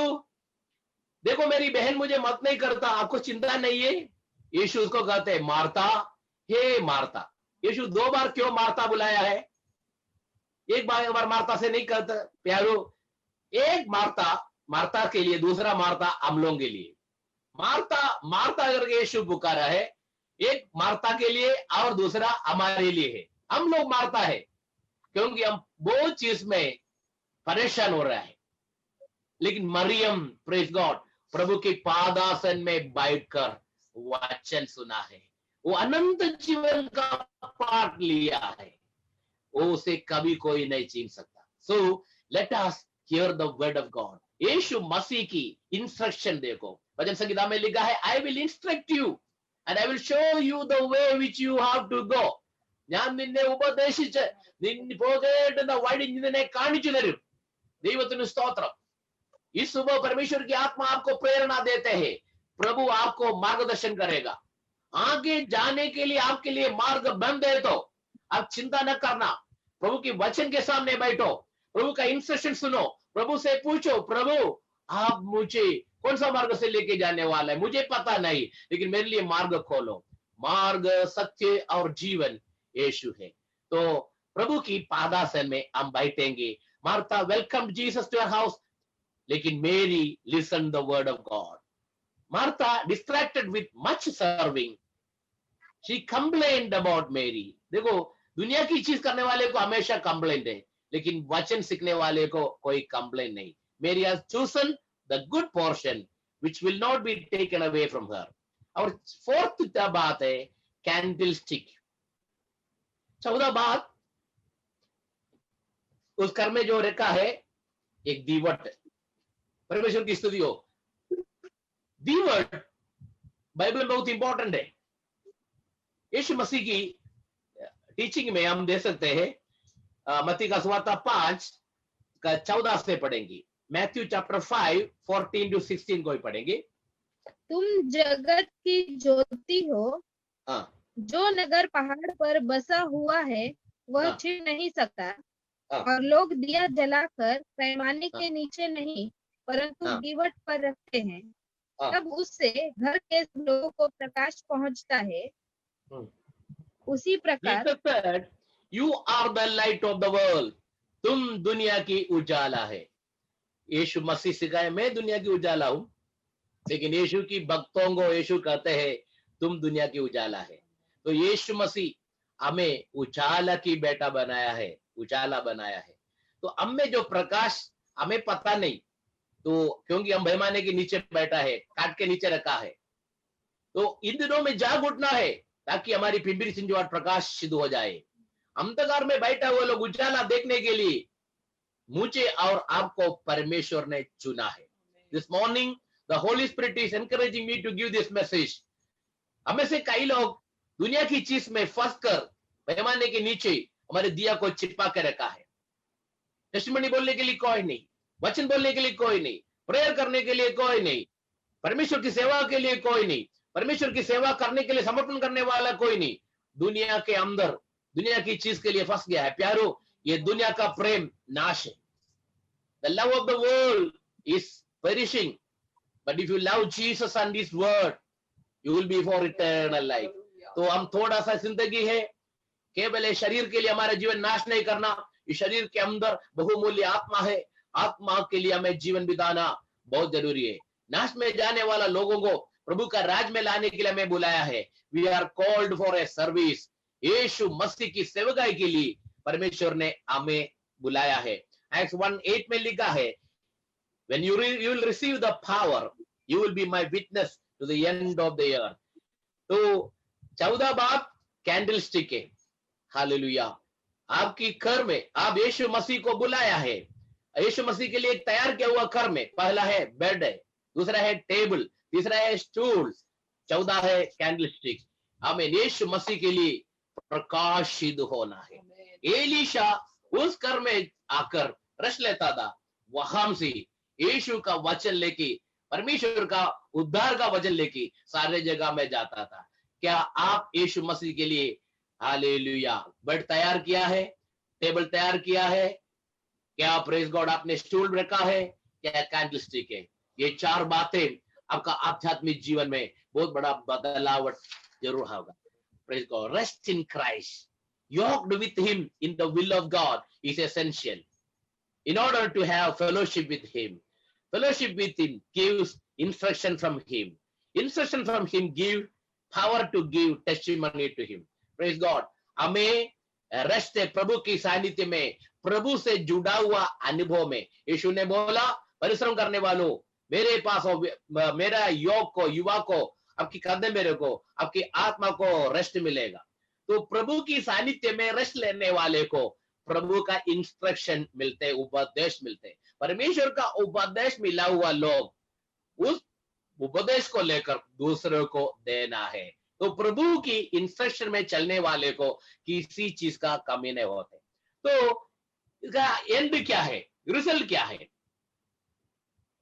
देखो मेरी बहन मुझे मत नहीं करता, आपको चिंता नहीं है? यीशु उसको कहते हैं, मार्था, हे मार्था। यीशु 2 बार क्यों मार्था बुलाया है? एक बार मार्था से नहीं कहता प्यारो। एक मार्था के लिए, दूसरा मार्था हम लोगों के लिए। मार्था अगर यीशु पुकारा है, एक मार्था के लिए और दूसरा हमारे लिए है। हम लोग मार्था है क्योंकि हम बहुत चीज में परेशान हो रहा है, लेकिन मरियम, प्रेज गॉड, प्रभु के पादासन में बैठकर वचन सुना है, वो अनंत जीवन का पाठ लिया है, वो उसे कभी कोई नहीं छीन सकता। So let us hear the word of God. Yeshu Masih की इंस्ट्रक्शन देखो, भजन संगीता में लिखा है, I will instruct you and I will show you the way which you have to go. ഞാൻ നിന്നെ ഉപദേശിച്ച് പോകേണ്ടുന്ന വഴി നിന്നെ കാണിച്ചു തരും। ദൈവത്തിന് സ്തോത്രം। इस सुबह परमेश्वर की आत्मा आपको प्रेरणा देते हैं, प्रभु आपको मार्गदर्शन करेगा। आगे जाने के लिए आपके लिए मार्ग बंद है तो आप चिंता न करना, प्रभु के वचन के सामने बैठो, प्रभु का इंस्ट्रक्शन सुनो, प्रभु से पूछो, प्रभु आप मुझे कौन सा मार्ग से लेके जाने वाला है? मुझे पता नहीं, लेकिन मेरे लिए मार्ग खोलो। मार्ग, सत्य और जीवन यीशु है। तो प्रभु की पादासन में हम बैठेंगे। Martha welcome Jesus to your house, लेकिन Mary listen the word of God. Martha distracted with much serving, she complained about Mary. देखो, दुनिया की चीज करने वाले को हमेशा कंप्लेंट है, लेकिन वचन सीखने वाले को कोई कंप्लेंट नहीं। मेरी has chosen the good portion which will not be taken away from her. और 4th बात है कैंडल स्टिक। 14 बात उस घर में जो रखा है एक दीवट। परमेश्वर की स्तुति हो। दीवट बाइबल में बहुत इंपॉर्टेंट है। यीशु मसीह की टीचिंग में हम दे सकते हैं, मत्ती का सुवार्ता 5 का 14 से पढ़ेंगे, मैथ्यू चैप्टर 5 14 to 16 को ही पढ़ेंगे। तुम जगत की ज्योति हो। हाँ। जो नगर पहाड़ पर बसा हुआ है वह हाँ। छिप नहीं सकता। हाँ। और लोग दिया जलाकर पैमाने के हाँ। नीचे नहीं परंतु हाँ। दीवट पर रखते हैं, हाँ। तब उससे घर के लोगों को प्रकाश पहुंचता है। उसी प्रकार Jesus said, you are the light of the world। तुम दुनिया की उजाला है। यीशु मसीह सिखाए, मैं दुनिया की उजाला हूं। लेकिन यीशु की भक्तों को यीशु कहते हैं तुम दुनिया की उजाला है। तो यीशु मसीह हमें उजाला की बेटा बनाया है, उजाला बनाया है। तो हम में जो प्रकाश हमें पता नहीं, तो क्योंकि हम पैमाने के नीचे बैठा है, काट के नीचे रखा है, तो इन दिनों में जाग उठना है ताकि हमारी पिंपरी सिंजवाड़ प्रकाश सिद्ध हो जाए। अंधकार में बैठा हुए लोग उजाला देखने के लिए मुझे और आपको परमेश्वर ने चुना है। This morning the holy spirit is encouraging me to give this message. हमें से कई लोग दुनिया की चीज में फंस कर पैमाने के नीचे हमारे दिया को चिपका के रखा है। टेस्टिमनी बोलने के लिए कोई नहीं, वचन बोलने के लिए कोई नहीं, प्रेयर करने के लिए कोई नहीं, परमेश्वर की सेवा के लिए कोई नहीं, परमेश्वर की सेवा करने के लिए समर्पण करने वाला कोई नहीं। दुनिया के अंदर दुनिया की चीज के लिए फंस गया है। प्यारो, ये दुनिया का प्रेम नाश है। The love of the world is perishing, but if you love Jesus and His word, you will be for eternal life. तो हम थोड़ा सा जिंदगी है, केवल ये शरीर के लिए हमारा जीवन नाश नहीं करना। इस शरीर के अंदर बहुमूल्य आत्मा है, आत्मा के लिए हमें जीवन बिताना बहुत जरूरी है। नाश में जाने वाला लोगों को प्रभु का राज में लाने के लिए हमें बुलाया है। We are called for a service. Yeshu Masih की सेवकाई के लिए परमेश्वर ने हमें बुलाया है। एक्ट्स 1:8 में लिखा है, when you will receive the power, you will be my witness to the end of the earth. तो 14 बात कैंडल स्टिक है। हालेलुया। आपकी घर में आप यीशु मसीह को बुलाया है। यीशु मसीह के लिए एक तैयार किया हुआ घर में पहला है बेड है, दूसरा है टेबल, तीसरा है स्टूल, 14 है कैंडल स्टिक। हमें यीशु मसीह के लिए प्रकाशित होना है। एलीशा उस घर में आकर रश लेता था, वहां से यीशु का वचन लेके, परमेश्वर का उद्धार का वचन लेके सारे जगह में जाता था। क्या आप यीशु मसीह के लिए हालेलुया बेड तैयार किया है, टेबल तैयार किया है? क्या प्रेज गॉड आपने स्टूल रखा है? क्या कैंडल स्टिक है? ये 4 बातें आपका आध्यात्मिक जीवन में बहुत बड़ा बदलाव जरूर होगा। Praise God. Rest in Christ, yoked with him in the will of God is essential in order to have fellowship with him. Fellowship with him gives instruction from him. Instruction from him give power to give testimony to him. Praise God. हमें rest प्रभु की सानिध्य में, प्रभु से जुड़ा हुआ अनुभव में। यीशु ने बोला, परिश्रम करने वालों मेरे पास हो, मेरा योग को, युवा को, आपकी कंधे मेरे को, आपकी आत्मा को रेस्ट मिलेगा। तो प्रभु की सानिध्य में रेस्ट लेने वाले को प्रभु का इंस्ट्रक्शन मिलते, उपदेश मिलते। परमेश्वर का उपदेश मिला हुआ लोग उस उपदेश को लेकर दूसरों को देना है। तो प्रभु की इंस्ट्रक्शन में चलने वाले को किसी चीज का कमी नहीं होते। तो इसका एंड क्या है, रिजल्ट क्या है?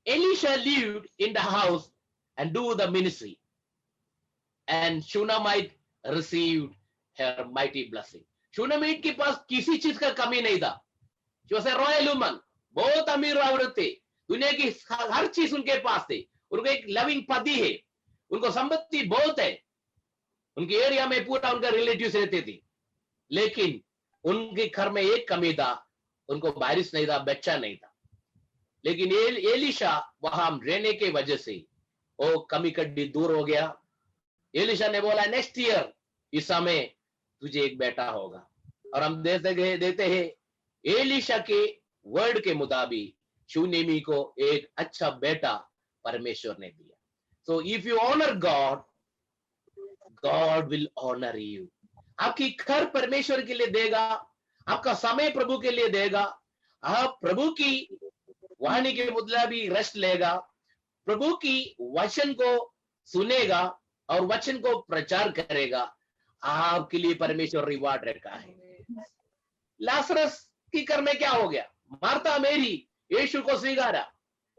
Elisha lived in the house and do the ministry, and Shunammite received her mighty blessing. शूनामीत के पास किसी चीज का कमी नहीं था। जो से रॉयल वुमन, बहुत अमीर औरत थे, दुनिया की हर चीज उनके पास थी। उनको एक लविंग पति है, उनको संपत्ति बहुत है, उनके एरिया में पूरा उनका रिलेटिव्स रहते थे, लेकिन उनके घर में एक कमी था, उनको बारिश नहीं था, बच्चा नहीं था। लेकिन एलीशा वहां रहने के वजह से वो कमी कड्डी दूर हो गया। एलीशा ने बोला, नेक्स्ट ईयर इस समय तुझे एक बेटा होगा। और हम देते हैं एलीशा के वर्ड के मुताबिक शूनेमी को एक अच्छा बेटा परमेश्वर ने दिया। So if you honour God, God will honour you. आपकी घर परमेश्वर के लिए देगा, आपका समय प्रभु के लिए देगा, आप प्रभु की वाणी के मुताबिक रेस्ट लेगा, प्रभु की वचन को सुनेगा और वचन को प्रचार करेगा, आपके लिए परमेश्वर रिवार्ड रखा है। लाजरस की घर में क्या हो गया? मार्था मेरी यीशु को स्वीकारा।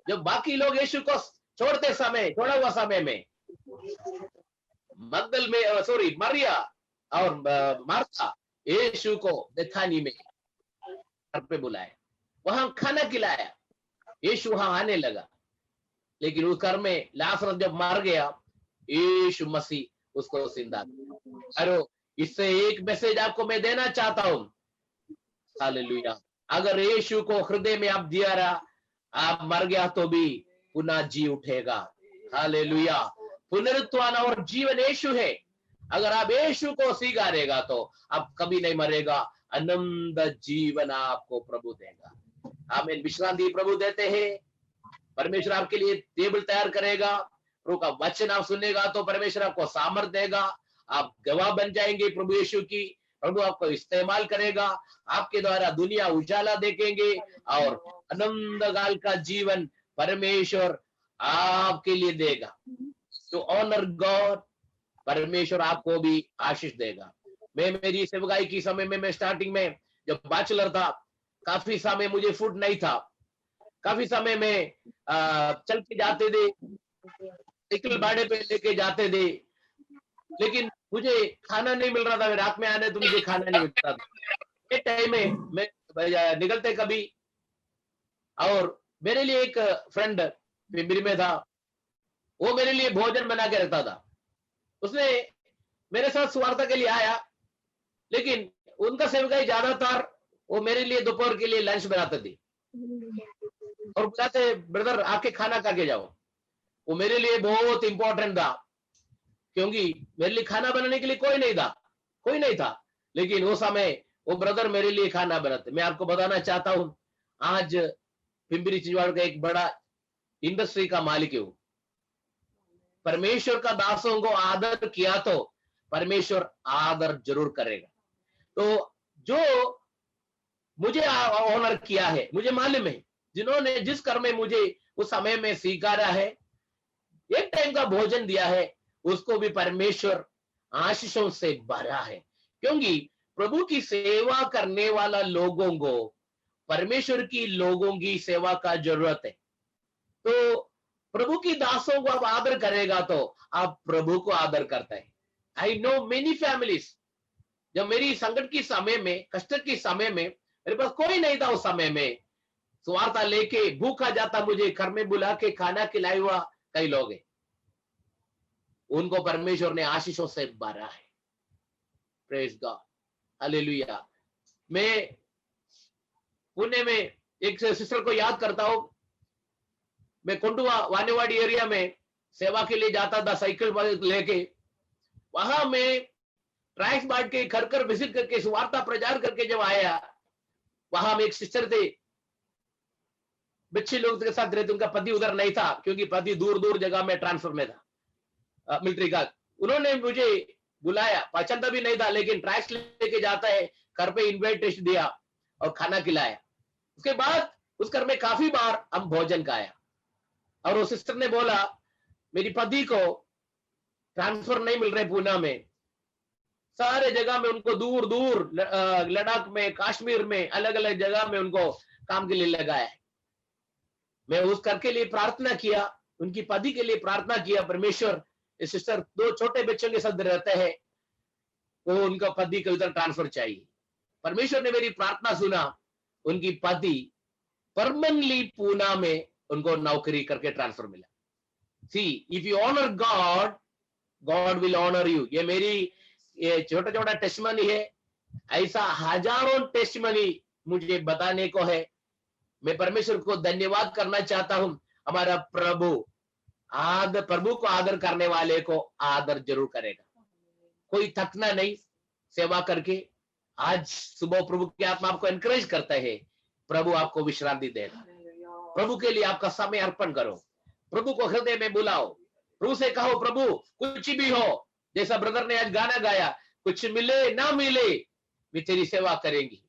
जब बाकी लोग यीशु को छोड़ा हुआ समय में मगदल में मरिया और मार्था यीशु को बेथानी में घर पे बुलाया, वहां खाना खिलाया, यीशु वहां आने लगा। लेकिन उस घर में लाजरस जब मार गया, यीशु मसीह उसको जिंदा किया। अरे इससे एक मैसेज आपको मैं देना चाहता हूं, हालेलुया। अगर यीशु को हृदय में आप दिया रहा, आप मर गया तो भी पुनः जी उठेगा। हालेलुया। पुनरुत्थान और जीवन यीशु है। अगर आप यीशु को स्वीकारेगा तो आप कभी नहीं मरेगा, अनंत जीवन आपको प्रभु देगा। आमीन। विश्रांति प्रभु देते हैं। परमेश्वर आपके लिए टेबल तैयार करेगा। प्रभु का वचन आप सुनेगा तो परमेश्वर आपको सामर्थ देगा। आप गवाह बन जाएंगे प्रभु यीशु की। प्रभु आपको इस्तेमाल करेगा। आपके द्वारा दुनिया उजाला देखेंगे और अनंत काल का जीवन परमेश्वर आपके लिए देगा। टू ऑनर गॉड, परमेश्वर आपको भी आशीष देगा। मैं मेरी सेवकाई की समय में, मैं स्टार्टिंग में जब बैचलर था, काफी समय मुझे फूड नहीं था। काफी समय में चल के जाते थे, साइकिल भाड़े पे लेके जाते थे, लेकिन मुझे खाना नहीं मिल रहा था। रात में आने तो मुझे खाना नहीं मिलता था। एक टाइम में मैं निकलते कभी, और मेरे लिए एक फ्रेंड पिंपरी में था, वो मेरे लिए भोजन बना के रखता था। उसने मेरे साथ सुवार्ता के लिए आया, लेकिन उनका सेवकाई ज्यादातर वो मेरे लिए दोपहर के लिए लंच बनाते थे और बुलाते, ब्रदर आके खाना खा के जाओ। वो मेरे लिए बहुत इंपॉर्टेंट था, क्योंकि मेरे लिए खाना बनाने के लिए कोई नहीं था। लेकिन वो समय वो ब्रदर मेरे लिए खाना बनाते। मैं आपको बताना चाहता हूं, आज पिंपरी चिंचवड का एक बड़ा इंडस्ट्री का मालिक है वो। परमेश्वर का दासों को आदर किया तो परमेश्वर आदर जरूर करेगा। तो जो मुझे ऑनर किया है, मुझे मालूम है, जिन्होंने जिस कर्म में मुझे उस समय में स्वीकारा है, एक टाइम का भोजन दिया है, उसको भी परमेश्वर आशीषों से भरा है। क्योंकि प्रभु की सेवा करने वाला लोगों को परमेश्वर की लोगों की सेवा का जरूरत है। तो प्रभु की दासों को आप आदर करेगा तो आप प्रभु को आदर करते हैं। आई नो मेनी फैमिलीज, जब मेरी संकट की समय में, कष्ट की समय में, मेरे पास कोई नहीं था उस समय में, सुवार्ता लेके भूखा जाता, मुझे घर में बुला के खाना खिलाया हुआ कई लोग हैं। उनको परमेश्वर ने आशीषों से भरा है। Praise God, hallelujah. मैं पुणे में एक सिस्टर को याद करता हूं। मैं कोंडुआ वानेवाड़ी एरिया में सेवा के लिए जाता था साइकिल लेके। वहां मैं ट्रैक्स बांट के घर घर विजिट करके सुवार्ता प्रचार करके जब आया, वहां में एक सिस्टर थे, बच्चे लोग के साथ रहते। उनका पति उधर नहीं था, क्योंकि पति दूर दूर जगह में ट्रांसफर में था, मिलिट्री का। उन्होंने मुझे बुलाया, पहचानता भी नहीं था, लेकिन ट्रैक्स लेके जाता है, घर पे इन्विटेशन दिया और खाना खिलाया। उसके बाद उस घर में काफी बार हम भोजन खाया। और वो सिस्टर ने बोला, मेरी पति को ट्रांसफर नहीं मिल रहे पूना में, सारे जगह में उनको दूर दूर, लद्दाख में, कश्मीर में, अलग अलग जगह में उनको काम के लिए लगाया है। मैं उस घर के लिए प्रार्थना किया, उनकी पति के लिए प्रार्थना किया। परमेश्वर, इस सिस्टर 2 छोटे बच्चों के साथ रहते हैं, तो उनका पति को उधर ट्रांसफर चाहिए। परमेश्वर ने मेरी प्रार्थना सुना, उनकी पति परमानेंटली पूना में उनको नौकरी करके ट्रांसफर मिला। See, if you honour God, God will honour you. ये मेरी ये छोटा छोटा टेस्टिमनी है, ऐसा हजारों टेस्टिमनी मुझे बताने को है। मैं परमेश्वर को धन्यवाद करना चाहता हूं। हमारा प्रभु प्रभु को आदर करने वाले को आदर जरूर करेगा। कोई थकना नहीं सेवा करके। आज सुबह प्रभु की आत्मा आपको एनकरेज करता है, प्रभु आपको विश्रांति देगा। प्रभु के लिए आपका समय अर्पण करो, प्रभु को हृदय में बुलाओ, प्रभु से कहो, प्रभु कुछ भी हो, जैसा ब्रदर ने आज गाना गाया, कुछ मिले ना मिले मैं तेरी सेवा करेंगी।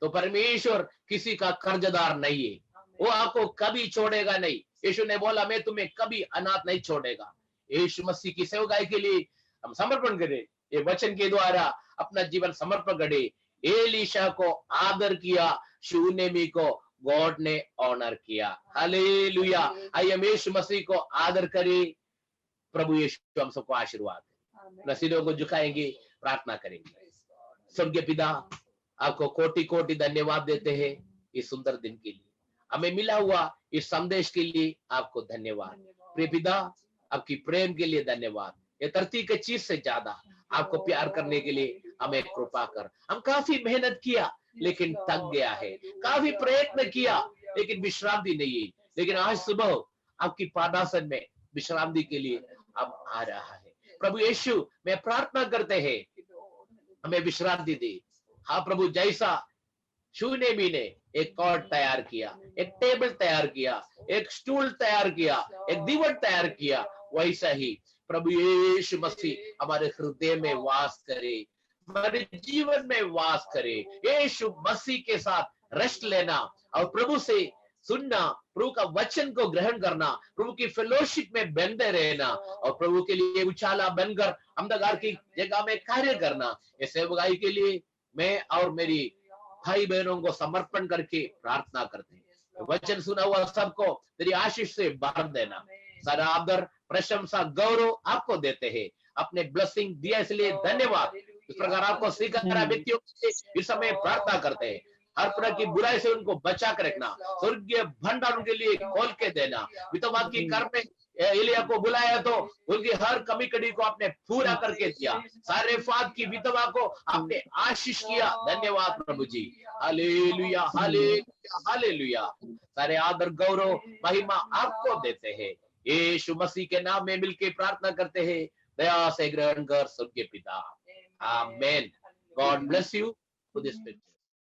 तो परमेश्वर किसी का कर्जदार नहीं है, वो आपको कभी छोड़ेगा नहीं। यीशु ने बोला, मैं तुम्हें कभी अनाथ नहीं छोड़ेगा। यीशु मसीह की सेवकाई के लिए हम समर्पण करें, ये वचन के द्वारा अपना जीवन समर्पण करें। एलीशा को आदर किया, शूनेमी को गॉड ने ऑनर किया। हालेलुया। आइए हम यीशु मसीह को आदर करें। प्रभु यीशु हम सबको आशीर्वाद दे। नसीरों को झुकाएंगे, प्रार्थना करेंगे। स्वर्गीय पिता, आपको कोटि कोटि धन्यवाद देते हैं इस सुंदर दिन के लिए, हमें मिला हुआ इस संदेश के लिए आपको धन्यवाद। प्रिय पिता, आपकी प्रेम के लिए धन्यवाद। ये धरती के चीज से ज्यादा आपको प्यार करने के लिए हमें कृपा कर। हम काफी मेहनत किया लेकिन थक गया है, काफी प्रयत्न किया लेकिन विश्रांति नहीं है। लेकिन आज सुबह आपकी पादासन में विश्रांति के लिए अब आ रहा है। प्रभु यीशु, मैं प्रार्थना करते हैं हमें विश्रांति दे। हाँ प्रभु, जैसा शूनेमी ने एक कॉट तैयार किया, एक टेबल तैयार किया, एक स्टूल तैयार किया, एक दीवार तैयार किया, वैसा ही प्रभु यीशु मसीह हमारे हृदय में वास करे, हमारे जीवन में वास करे। यीशु मसीह के साथ रेस्ट लेना और प्रभु से सुनना, प्रभु का वचन को ग्रहण करना, प्रभु की फेलोशिप में बंधे रहना और प्रभु के लिए उछाला बनकर अंधकार की जगह में कार्य करना। ये सेवकाई के लिए मैं और मेरी भाई बहनों को समर्पण करके प्रार्थना करते हैं। वचन सुना हुआ सबको तेरी आशीष से भर देना। सारा आदर, प्रशंसा, गौरव आपको देते हैं। अपने ब्लेसिंग दिया इसलिए धन्यवाद। इस प्रकार आपको स्वीकार व्यक्तियों के लिए इस समय प्रार्थना करते हैं। हर तरह की बुराई से उनको बचा कर रखना, स्वर्गीय भंडार उनके लिए खोल के देना। विधवा की घर में एलिया को बुलाया तो उनकी हर कमी कड़ी को आपने पूरा करके दिया। सारेफात की विधवा को आपने आशीष किया। धन्यवाद प्रभु जी। Hallelujah, hallelujah, hallelujah. सारे आदर, गौरव, महिमा आपको देते हैं। यीशु मसीह के नाम में मिलके प्रार्थना करते हैं। दया से ग्रहण कर स्वर्गीय पिता। Amen. God bless you for this.